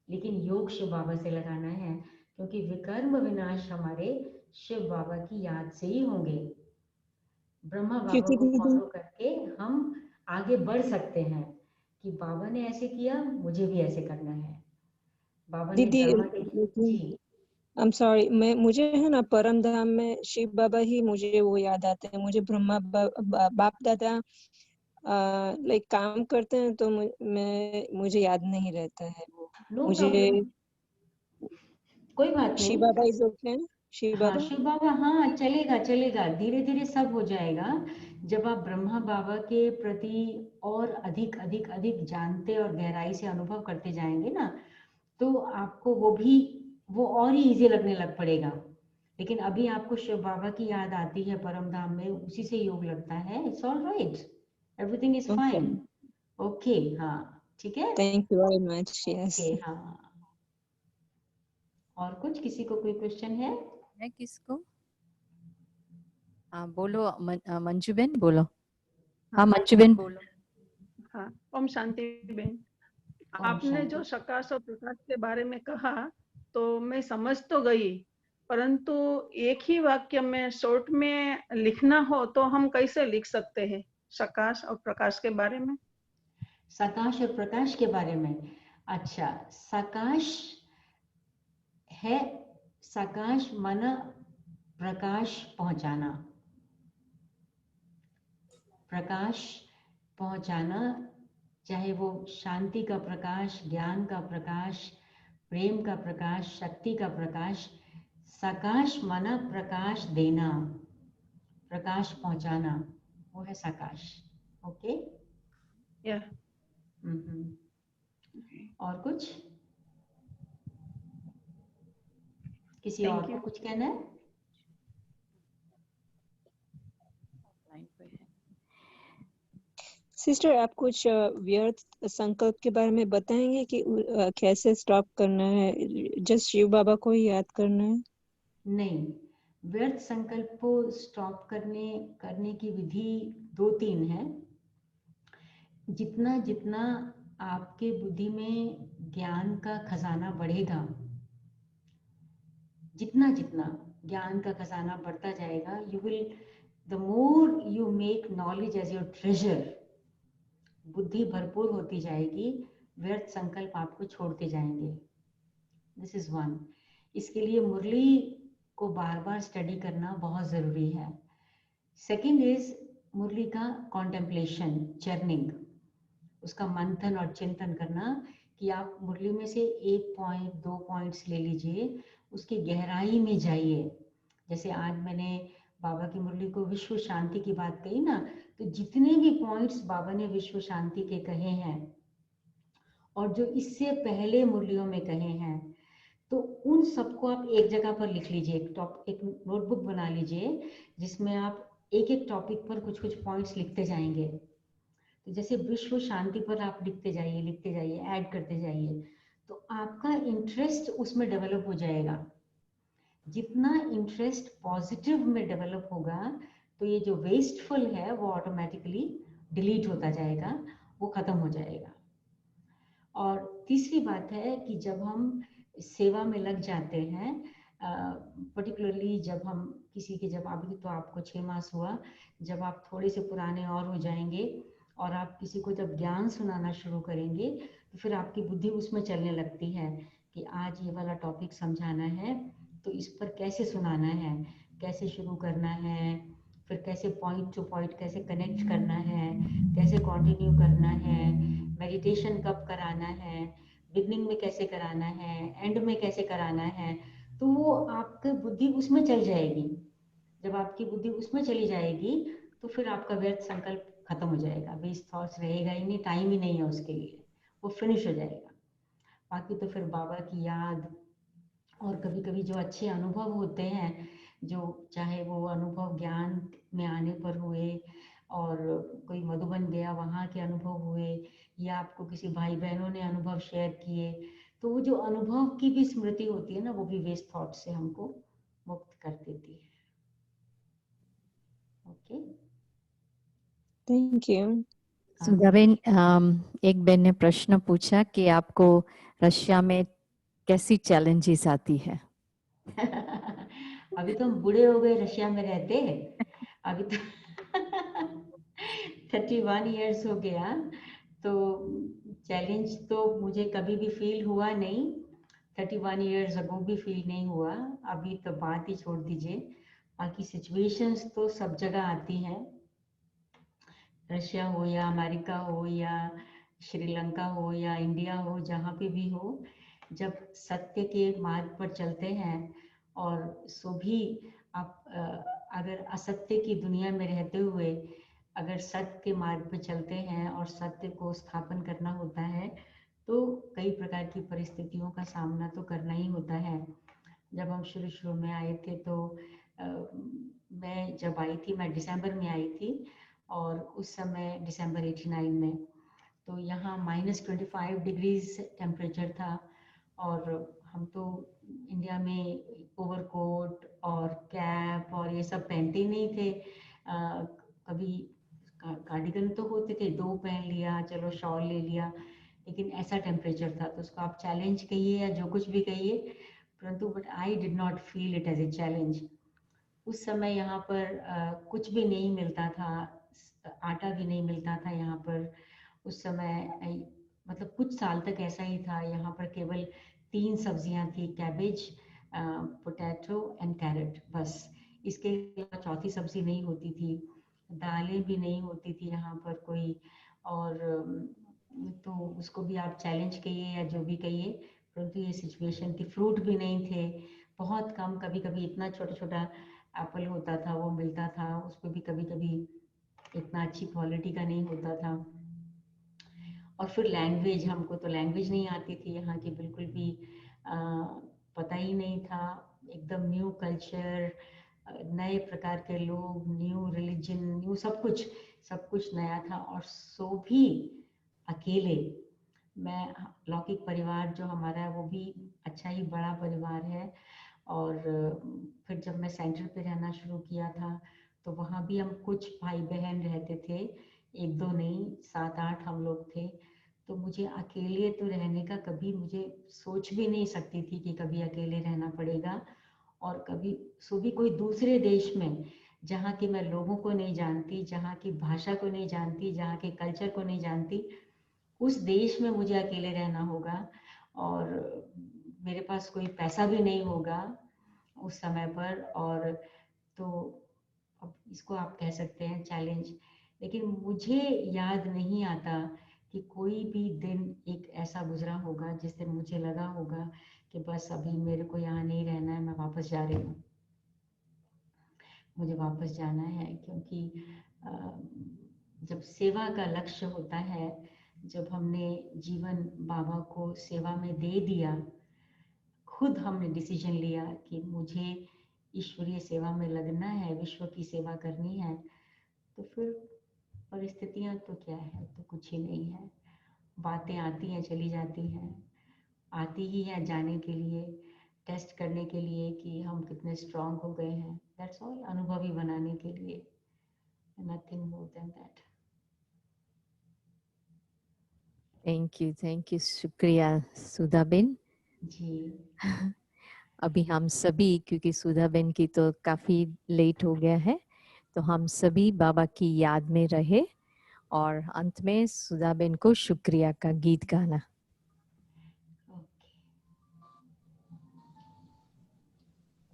लेकिन योग शिव बाबा से लगाना है, क्योंकि विकर्म विनाश हमारे शिव बाबा की याद से ही होंगे। ब्रह्मा बाबा क्योंकि को दीदी फॉलो करके हम आगे बढ़ सकते हैं कि बाबा ने ऐसे किया, मुझे भी ऐसे करना है। बाबा ने दीदी ड्रामा जी I'm sorry, मुझे है ना परम धाम में शिव बाबा ही मुझे वो याद आते हैं। मुझे ब्रह्मा बाप दादा लाइक काम करते हैं तो मुझे याद नहीं रहता है वो। नो मुझे प्रॉब्लम, कोई बात शिव नहीं। बाबा इज ओके, शिव हाँ बाबा शिव बाबा, हाँ चलेगा चलेगा, धीरे धीरे सब हो जाएगा। जब आप ब्रह्मा बाबा के प्रति और अधिक अधिक अधिक जानते और गहराई से अनुभव करते जाएंगे ना, तो आपको वो और ही इजी लगने लग पड़ेगा। लेकिन अभी आपको शिव बाबा की याद आती है परम धाम में, उसी से योग लगता है, it's all right, everything is okay. Fine. Okay, हाँ ठीक है, thank you very much. Yes okay हाँ। और कुछ, किसी को कोई क्वेश्चन है किसको? हाँ बोलो, मंजू बेन बोलो। हाँ मंजू बेन बोलो। हाँ, ओम शांति बेन, आपने जो सकाश और प्रकाश के बारे में कहा तो मैं समझ तो गई, परंतु एक ही वाक्य में शॉर्ट में लिखना हो तो हम कैसे लिख सकते हैं सकाश और प्रकाश के बारे में? सकाश और प्रकाश के बारे में? अच्छा, सकाश है, सकाश माना प्रकाश पहुंचाना, प्रकाश पहुंचाना, चाहे वो शांति का प्रकाश, ज्ञान का प्रकाश, प्रेम का प्रकाश, शक्ति का प्रकाश। सकाश माना प्रकाश देना, प्रकाश पहुंचाना, वो है सकाश। ओके या और कुछ, किसी और को कुछ कहना है? सिस्टर, आप कुछ व्यर्थ संकल्प के बारे में बताएंगे कि कैसे स्टॉप करना है? जस्ट शिव बाबा को ही याद करना है? नहीं, व्यर्थ संकल्प को स्टॉप करने की विधि 2-3 है। जितना जितना आपके बुद्धि में ज्ञान का खजाना बढ़ेगा, जितना जितना ज्ञान का खजाना बढ़ता जाएगा, the more you make knowledge as your treasure, बुद्धि भरपूर होती जाएगी, व्यर्थ संकल्प आपको छोड़ते जाएंगे। This is one. इसके लिए मुरली को बार बार स्टडी करना बहुत जरूरी है। सेकंड इज मुरली का कॉन्टेम्पलेशन, चर्निंग, उसका मंथन और चिंतन करना, कि आप मुरली में से 1 पॉइंट 2 पॉइंट्स ले लीजिए, उसकी गहराई में जाइए। जैसे आज मैंने बाबा की मुरली को विश्व शांति की बात कही ना, तो जितने भी पॉइंट्स बाबा ने विश्व शांति के कहे हैं और जो इससे पहले मुरलियों में कहे हैं, तो उन सबको आप एक जगह पर लिख लीजिए, एक नोटबुक बना लीजिए, जिसमें आप एक एक टॉपिक पर कुछ कुछ पॉइंट्स लिखते जाएंगे। तो जैसे विश्व शांति पर आप लिखते जाइए, ऐड करते जाइए, तो आपका इंटरेस्ट उसमें डेवलप हो जाएगा। जितना इंटरेस्ट पॉजिटिव में डेवलप होगा, तो ये जो वेस्टफुल है वो ऑटोमेटिकली डिलीट होता जाएगा, वो खत्म हो जाएगा। और तीसरी बात है कि जब हम सेवा में लग जाते हैं, पर्टिकुलरली जब हम किसी के, जब अभी तो आपको 6 मास हुआ, जब आप थोड़े से पुराने और हो जाएंगे और आप किसी को जब ज्ञान सुनाना शुरू करेंगे तो फिर आपकी बुद्धि उसमें चलने लगती है कि आज ये वाला टॉपिक समझाना है तो इस पर कैसे सुनाना है, कैसे शुरू करना है, फिर कैसे पॉइंट टू पॉइंट कैसे कनेक्ट करना है, कैसे कंटिन्यू करना है, मेडिटेशन कब कराना है, बिगनिंग में कैसे कराना है, एंड में कैसे कराना है। तो वो आपकी बुद्धि उसमें चल जाएगी। जब आपकी बुद्धि उसमें चली जाएगी तो फिर आपका व्यर्थ संकल्प खत्म हो जाएगा, वेस्ट थॉट्स रहेगा ही नहीं, टाइम ही नहीं है उसके लिए, वो फिनिश हो जाएगा। बाकी तो फिर बाबा की याद और कभी कभी जो अच्छे अनुभव होते हैं, जो चाहे वो अनुभव ज्ञान में आने पर हुए और कोई मधुबन गया वहाँ के अनुभव हुए, या आपको किसी भाई बहनों ने अनुभव शेयर किए, तो वो जो अनुभव की भी स्मृति होती है ना, वो भी वेस्ट थॉट से हमको मुक्त कर देती है। Okay, thank you. सुधाबेन, एक बहन ने प्रश्न पूछा कि आपको रशिया में कैसी चैलेंजेस आती है? अभी तो हम बूढ़े हो गए रशिया में रहते, अभी तो 31 इयर्स हो गया, तो चैलेंज तो मुझे कभी भी फील हुआ नहीं, 31 इयर्स अगो भी फील नहीं हुआ, अभी तो बात ही छोड़ दीजिए। बाकी सिचुएशंस तो सब जगह आती हैं, रशिया हो या अमेरिका हो या श्रीलंका हो या इंडिया हो, जहाँ पे भी हो, जब सत्य के मार्ग पर चलते हैं और सो भी आप अगर असत्य की दुनिया में रहते हुए अगर सत्य के मार्ग पर चलते हैं और सत्य को स्थापन करना होता है तो कई प्रकार की परिस्थितियों का सामना तो करना ही होता है। जब हम शुरू शुरू में आए थे तो मैं जब आई थी, मैं दिसंबर में आई थी और उस समय दिसंबर 89 में, तो यहाँ -25 डिग्रीज टेम्परेचर था और हम तो इंडिया में ओवरकोट और कैप और ये सब पहनते ही नहीं थे। कभी कार्डिगन तो होते थे, 2 पहन लिया, चलो शॉल ले लिया, लेकिन ऐसा टेम्परेचर था तो उसको आप चैलेंज कहिए या जो कुछ भी कहिए, परंतु but I did not feel it as a challenge. उस समय यहाँ पर कुछ भी नहीं मिलता था, आटा भी नहीं मिलता था यहाँ पर उस समय, मतलब कुछ साल तक ऐसा ही था। यहाँ पर केवल 3 सब्जियां थी, कैबेज, पोटैटो एंड कैरेट, बस। इसके अलावा चौथी सब्जी नहीं होती थी, दालें भी नहीं होती थी यहाँ पर कोई, और तो उसको भी आप चैलेंज कहिए या जो भी कहिए, परंतु ये सिचुएशन थी। फ्रूट भी नहीं थे, बहुत कम, कभी कभी इतना छोटा छोटा एप्पल होता था वो मिलता था, उस पर भी कभी कभी इतना अच्छी क्वालिटी का नहीं होता था। और फिर लैंग्वेज, हमको तो लैंग्वेज नहीं आती थी यहाँ की बिल्कुल भी, पता ही नहीं था, एकदम न्यू कल्चर, नए प्रकार के लोग, न्यू रिलीजन, न्यू सब कुछ नया था। और सो भी अकेले, मैं, लौकिक परिवार जो हमारा है वो भी अच्छा ही बड़ा परिवार है, और फिर जब मैं सेंटर पे रहना शुरू किया था तो वहाँ भी हम कुछ भाई बहन रहते थे, 1-2 नहीं, 7-8 हम लोग थे। तो मुझे अकेले तो रहने का कभी, मुझे सोच भी नहीं सकती थी कि कभी अकेले रहना पड़ेगा, और कभी सो भी कोई दूसरे देश में जहाँ के मैं लोगों को नहीं जानती, जहाँ की भाषा को नहीं जानती, जहाँ के कल्चर को नहीं जानती, उस देश में मुझे अकेले रहना होगा, और मेरे पास कोई पैसा भी नहीं होगा उस समय पर। और तो अब इसको आप कह सकते हैं चैलेंज, लेकिन मुझे याद नहीं आता कि कोई भी दिन एक ऐसा गुजरा होगा जिस दिन मुझे लगा होगा कि बस अभी मेरे को यहाँ नहीं रहना है, मैं वापस जा रही हूँ, मुझे वापस जाना है। क्योंकि जब सेवा का लक्ष्य होता है, जब हमने जीवन बाबा को सेवा में दे दिया, खुद हमने डिसीजन लिया कि मुझे ईश्वरीय सेवा में लगना है, विश्व की सेवा करनी है, तो फिर परिस्थितियां तो क्या है, तो कुछ ही नहीं है। बातें आती हैं चली जाती हैं, आती ही है जाने के लिए, टेस्ट करने के लिए कि हम कितने स्ट्रांग हो गए हैं, दैट्स ऑल, अनुभवी बनाने के लिए, nothing more than that. Thank you, शुक्रिया सुधा बेन। जी अभी हम सभी, क्योंकि सुधा बेन की तो काफी लेट हो गया है, तो हम सभी बाबा की याद में रहे और अंत में सुधा बेन को शुक्रिया का गीत गाना। ओके।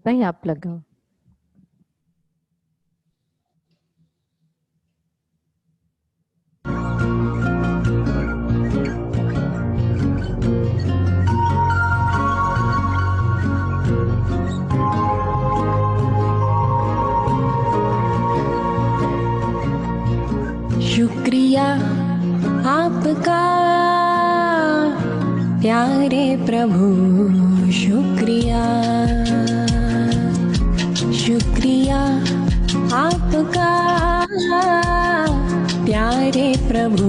भाई आप लगाओ। शुक्रिया आपका प्यारे प्रभु, शुक्रिया, शुक्रिया आपका प्यारे प्रभु,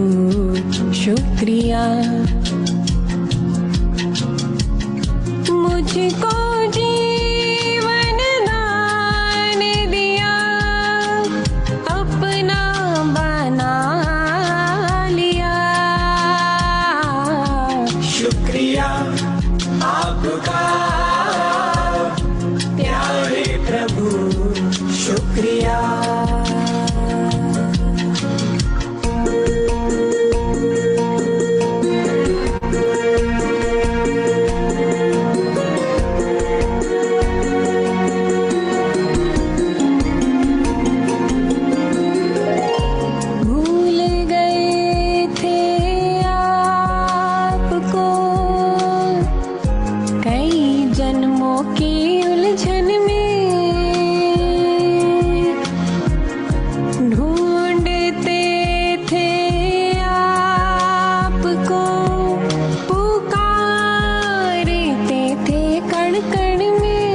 शुक्रिया, मुझको जीवन दान दिया, अपना बना लिया, शुक्रिया आपका प्यारे प्रभु, शुक्रिया। भूल गए थे आपको कई जन्मों की उलझन में, ढूंढते थे आपको, पुकारते थे कण कण में,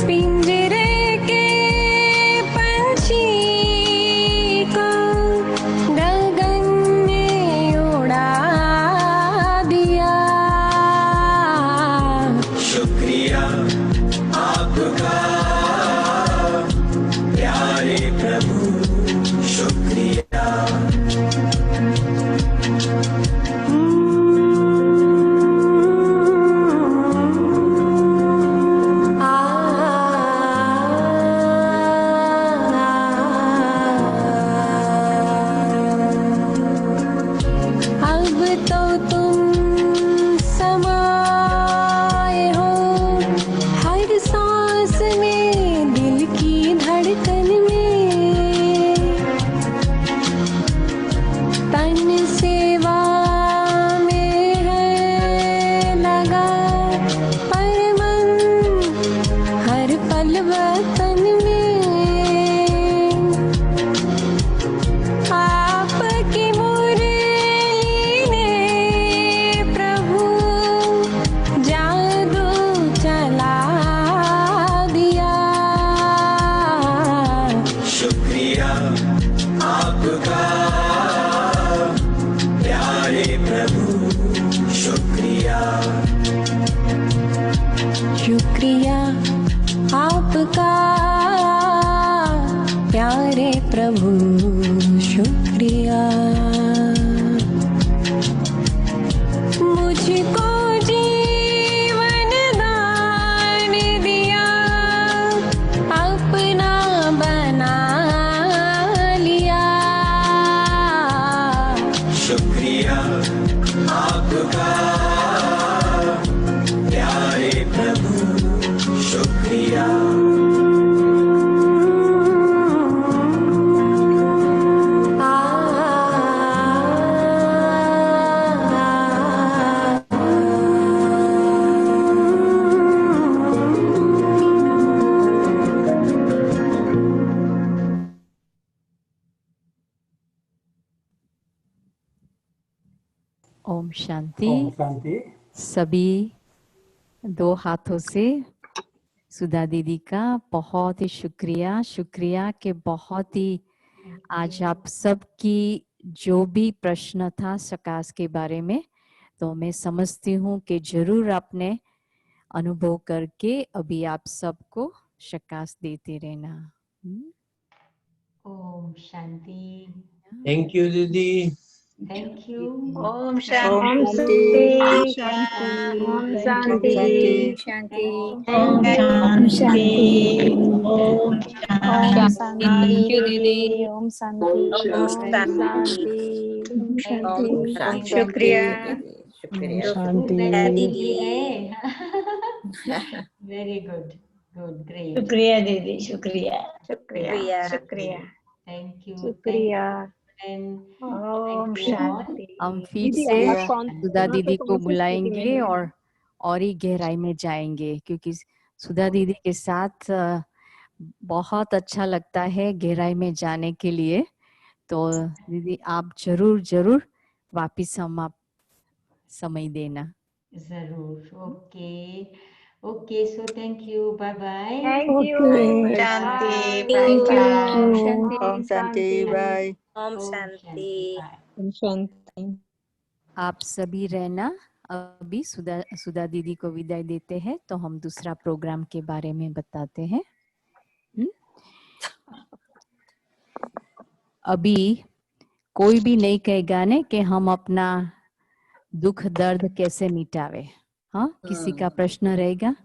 पिंजरे के पंछी को गगन में उड़ा दिया, शुक्रिया आपका प्यारे प्रभु, शुक्रिया। अब तो तुम समाए हो हर सांस में, दिल की धड़कन में, तन सेवा में है लगा, पर मन हर पल वतन में, आपकी मुरली ने प्रभु जादू चला दिया, शुक्रिया आपका प्यारे प्रभु, शुक्रिया। शुक्रिया आपका प्यारे प्रभु, शुक्रिया, मुझको जीवन दान दिया, अपना बना लिया, शुक्रिया आपका प्यारे प्रभु, शुक्रिया। ओम शांति। ओम शांति। सभी दो हाथों से सुधा दीदी का बहुत ही शुक्रिया, शुक्रिया कि बहुत ही आज आप सबकी जो भी प्रश्न था सकाश के बारे में, तो मैं समझती हूँ कि जरूर आपने अनुभव करके अभी आप सबको सकाश देते रहना। ओम शांति। थैंक यू दीदी। Thank you. ओम शांति ओम शांति शांति ओम शांति ओम ओम शांति दीदी ओम शांति शांति शांति शुक्रिया शांति दीदी है। Very good, good, great. शुक्रिया दीदी, शुक्रिया शुक्रिया शुक्रिया। Thank you. शुक्रिया ओम शांति। हम फिर दीदी से आप कौन सुधा यहाँ पे दीदी कौन को सी स्थिति में बुलाएंगे हैं? और ही गहराई में जाएंगे, क्योंकि सुधा दीदी के साथ बहुत अच्छा लगता है गहराई में जाने के लिए। तो दीदी आप जरूर जरूर वापिस हम आप समय देना। जरूर। Okay, okay, so thank you, bye bye. Thank you. Okay शांति। Thank bye you bye. ओम शांति बाय ओम शांति, बाय। शांति। आप सभी रहना। अभी सुधा दीदी को विदाई देते हैं, तो हम दूसरा प्रोग्राम के बारे में बताते हैं। अभी कोई भी नहीं कहेगा ने कि हम अपना दुख दर्द कैसे मिटावे। हाँ, किसी का प्रश्न रहेगा?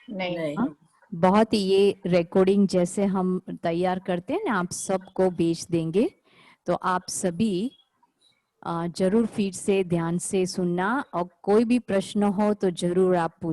नहीं। हाँ? बहुत ही ये रिकॉर्डिंग जैसे हम तैयार करते हैं ना, आप सबको भेज देंगे। तो आप सभी जरूर फिर से ध्यान से सुनना, और कोई भी प्रश्न हो तो जरूर आप पूछ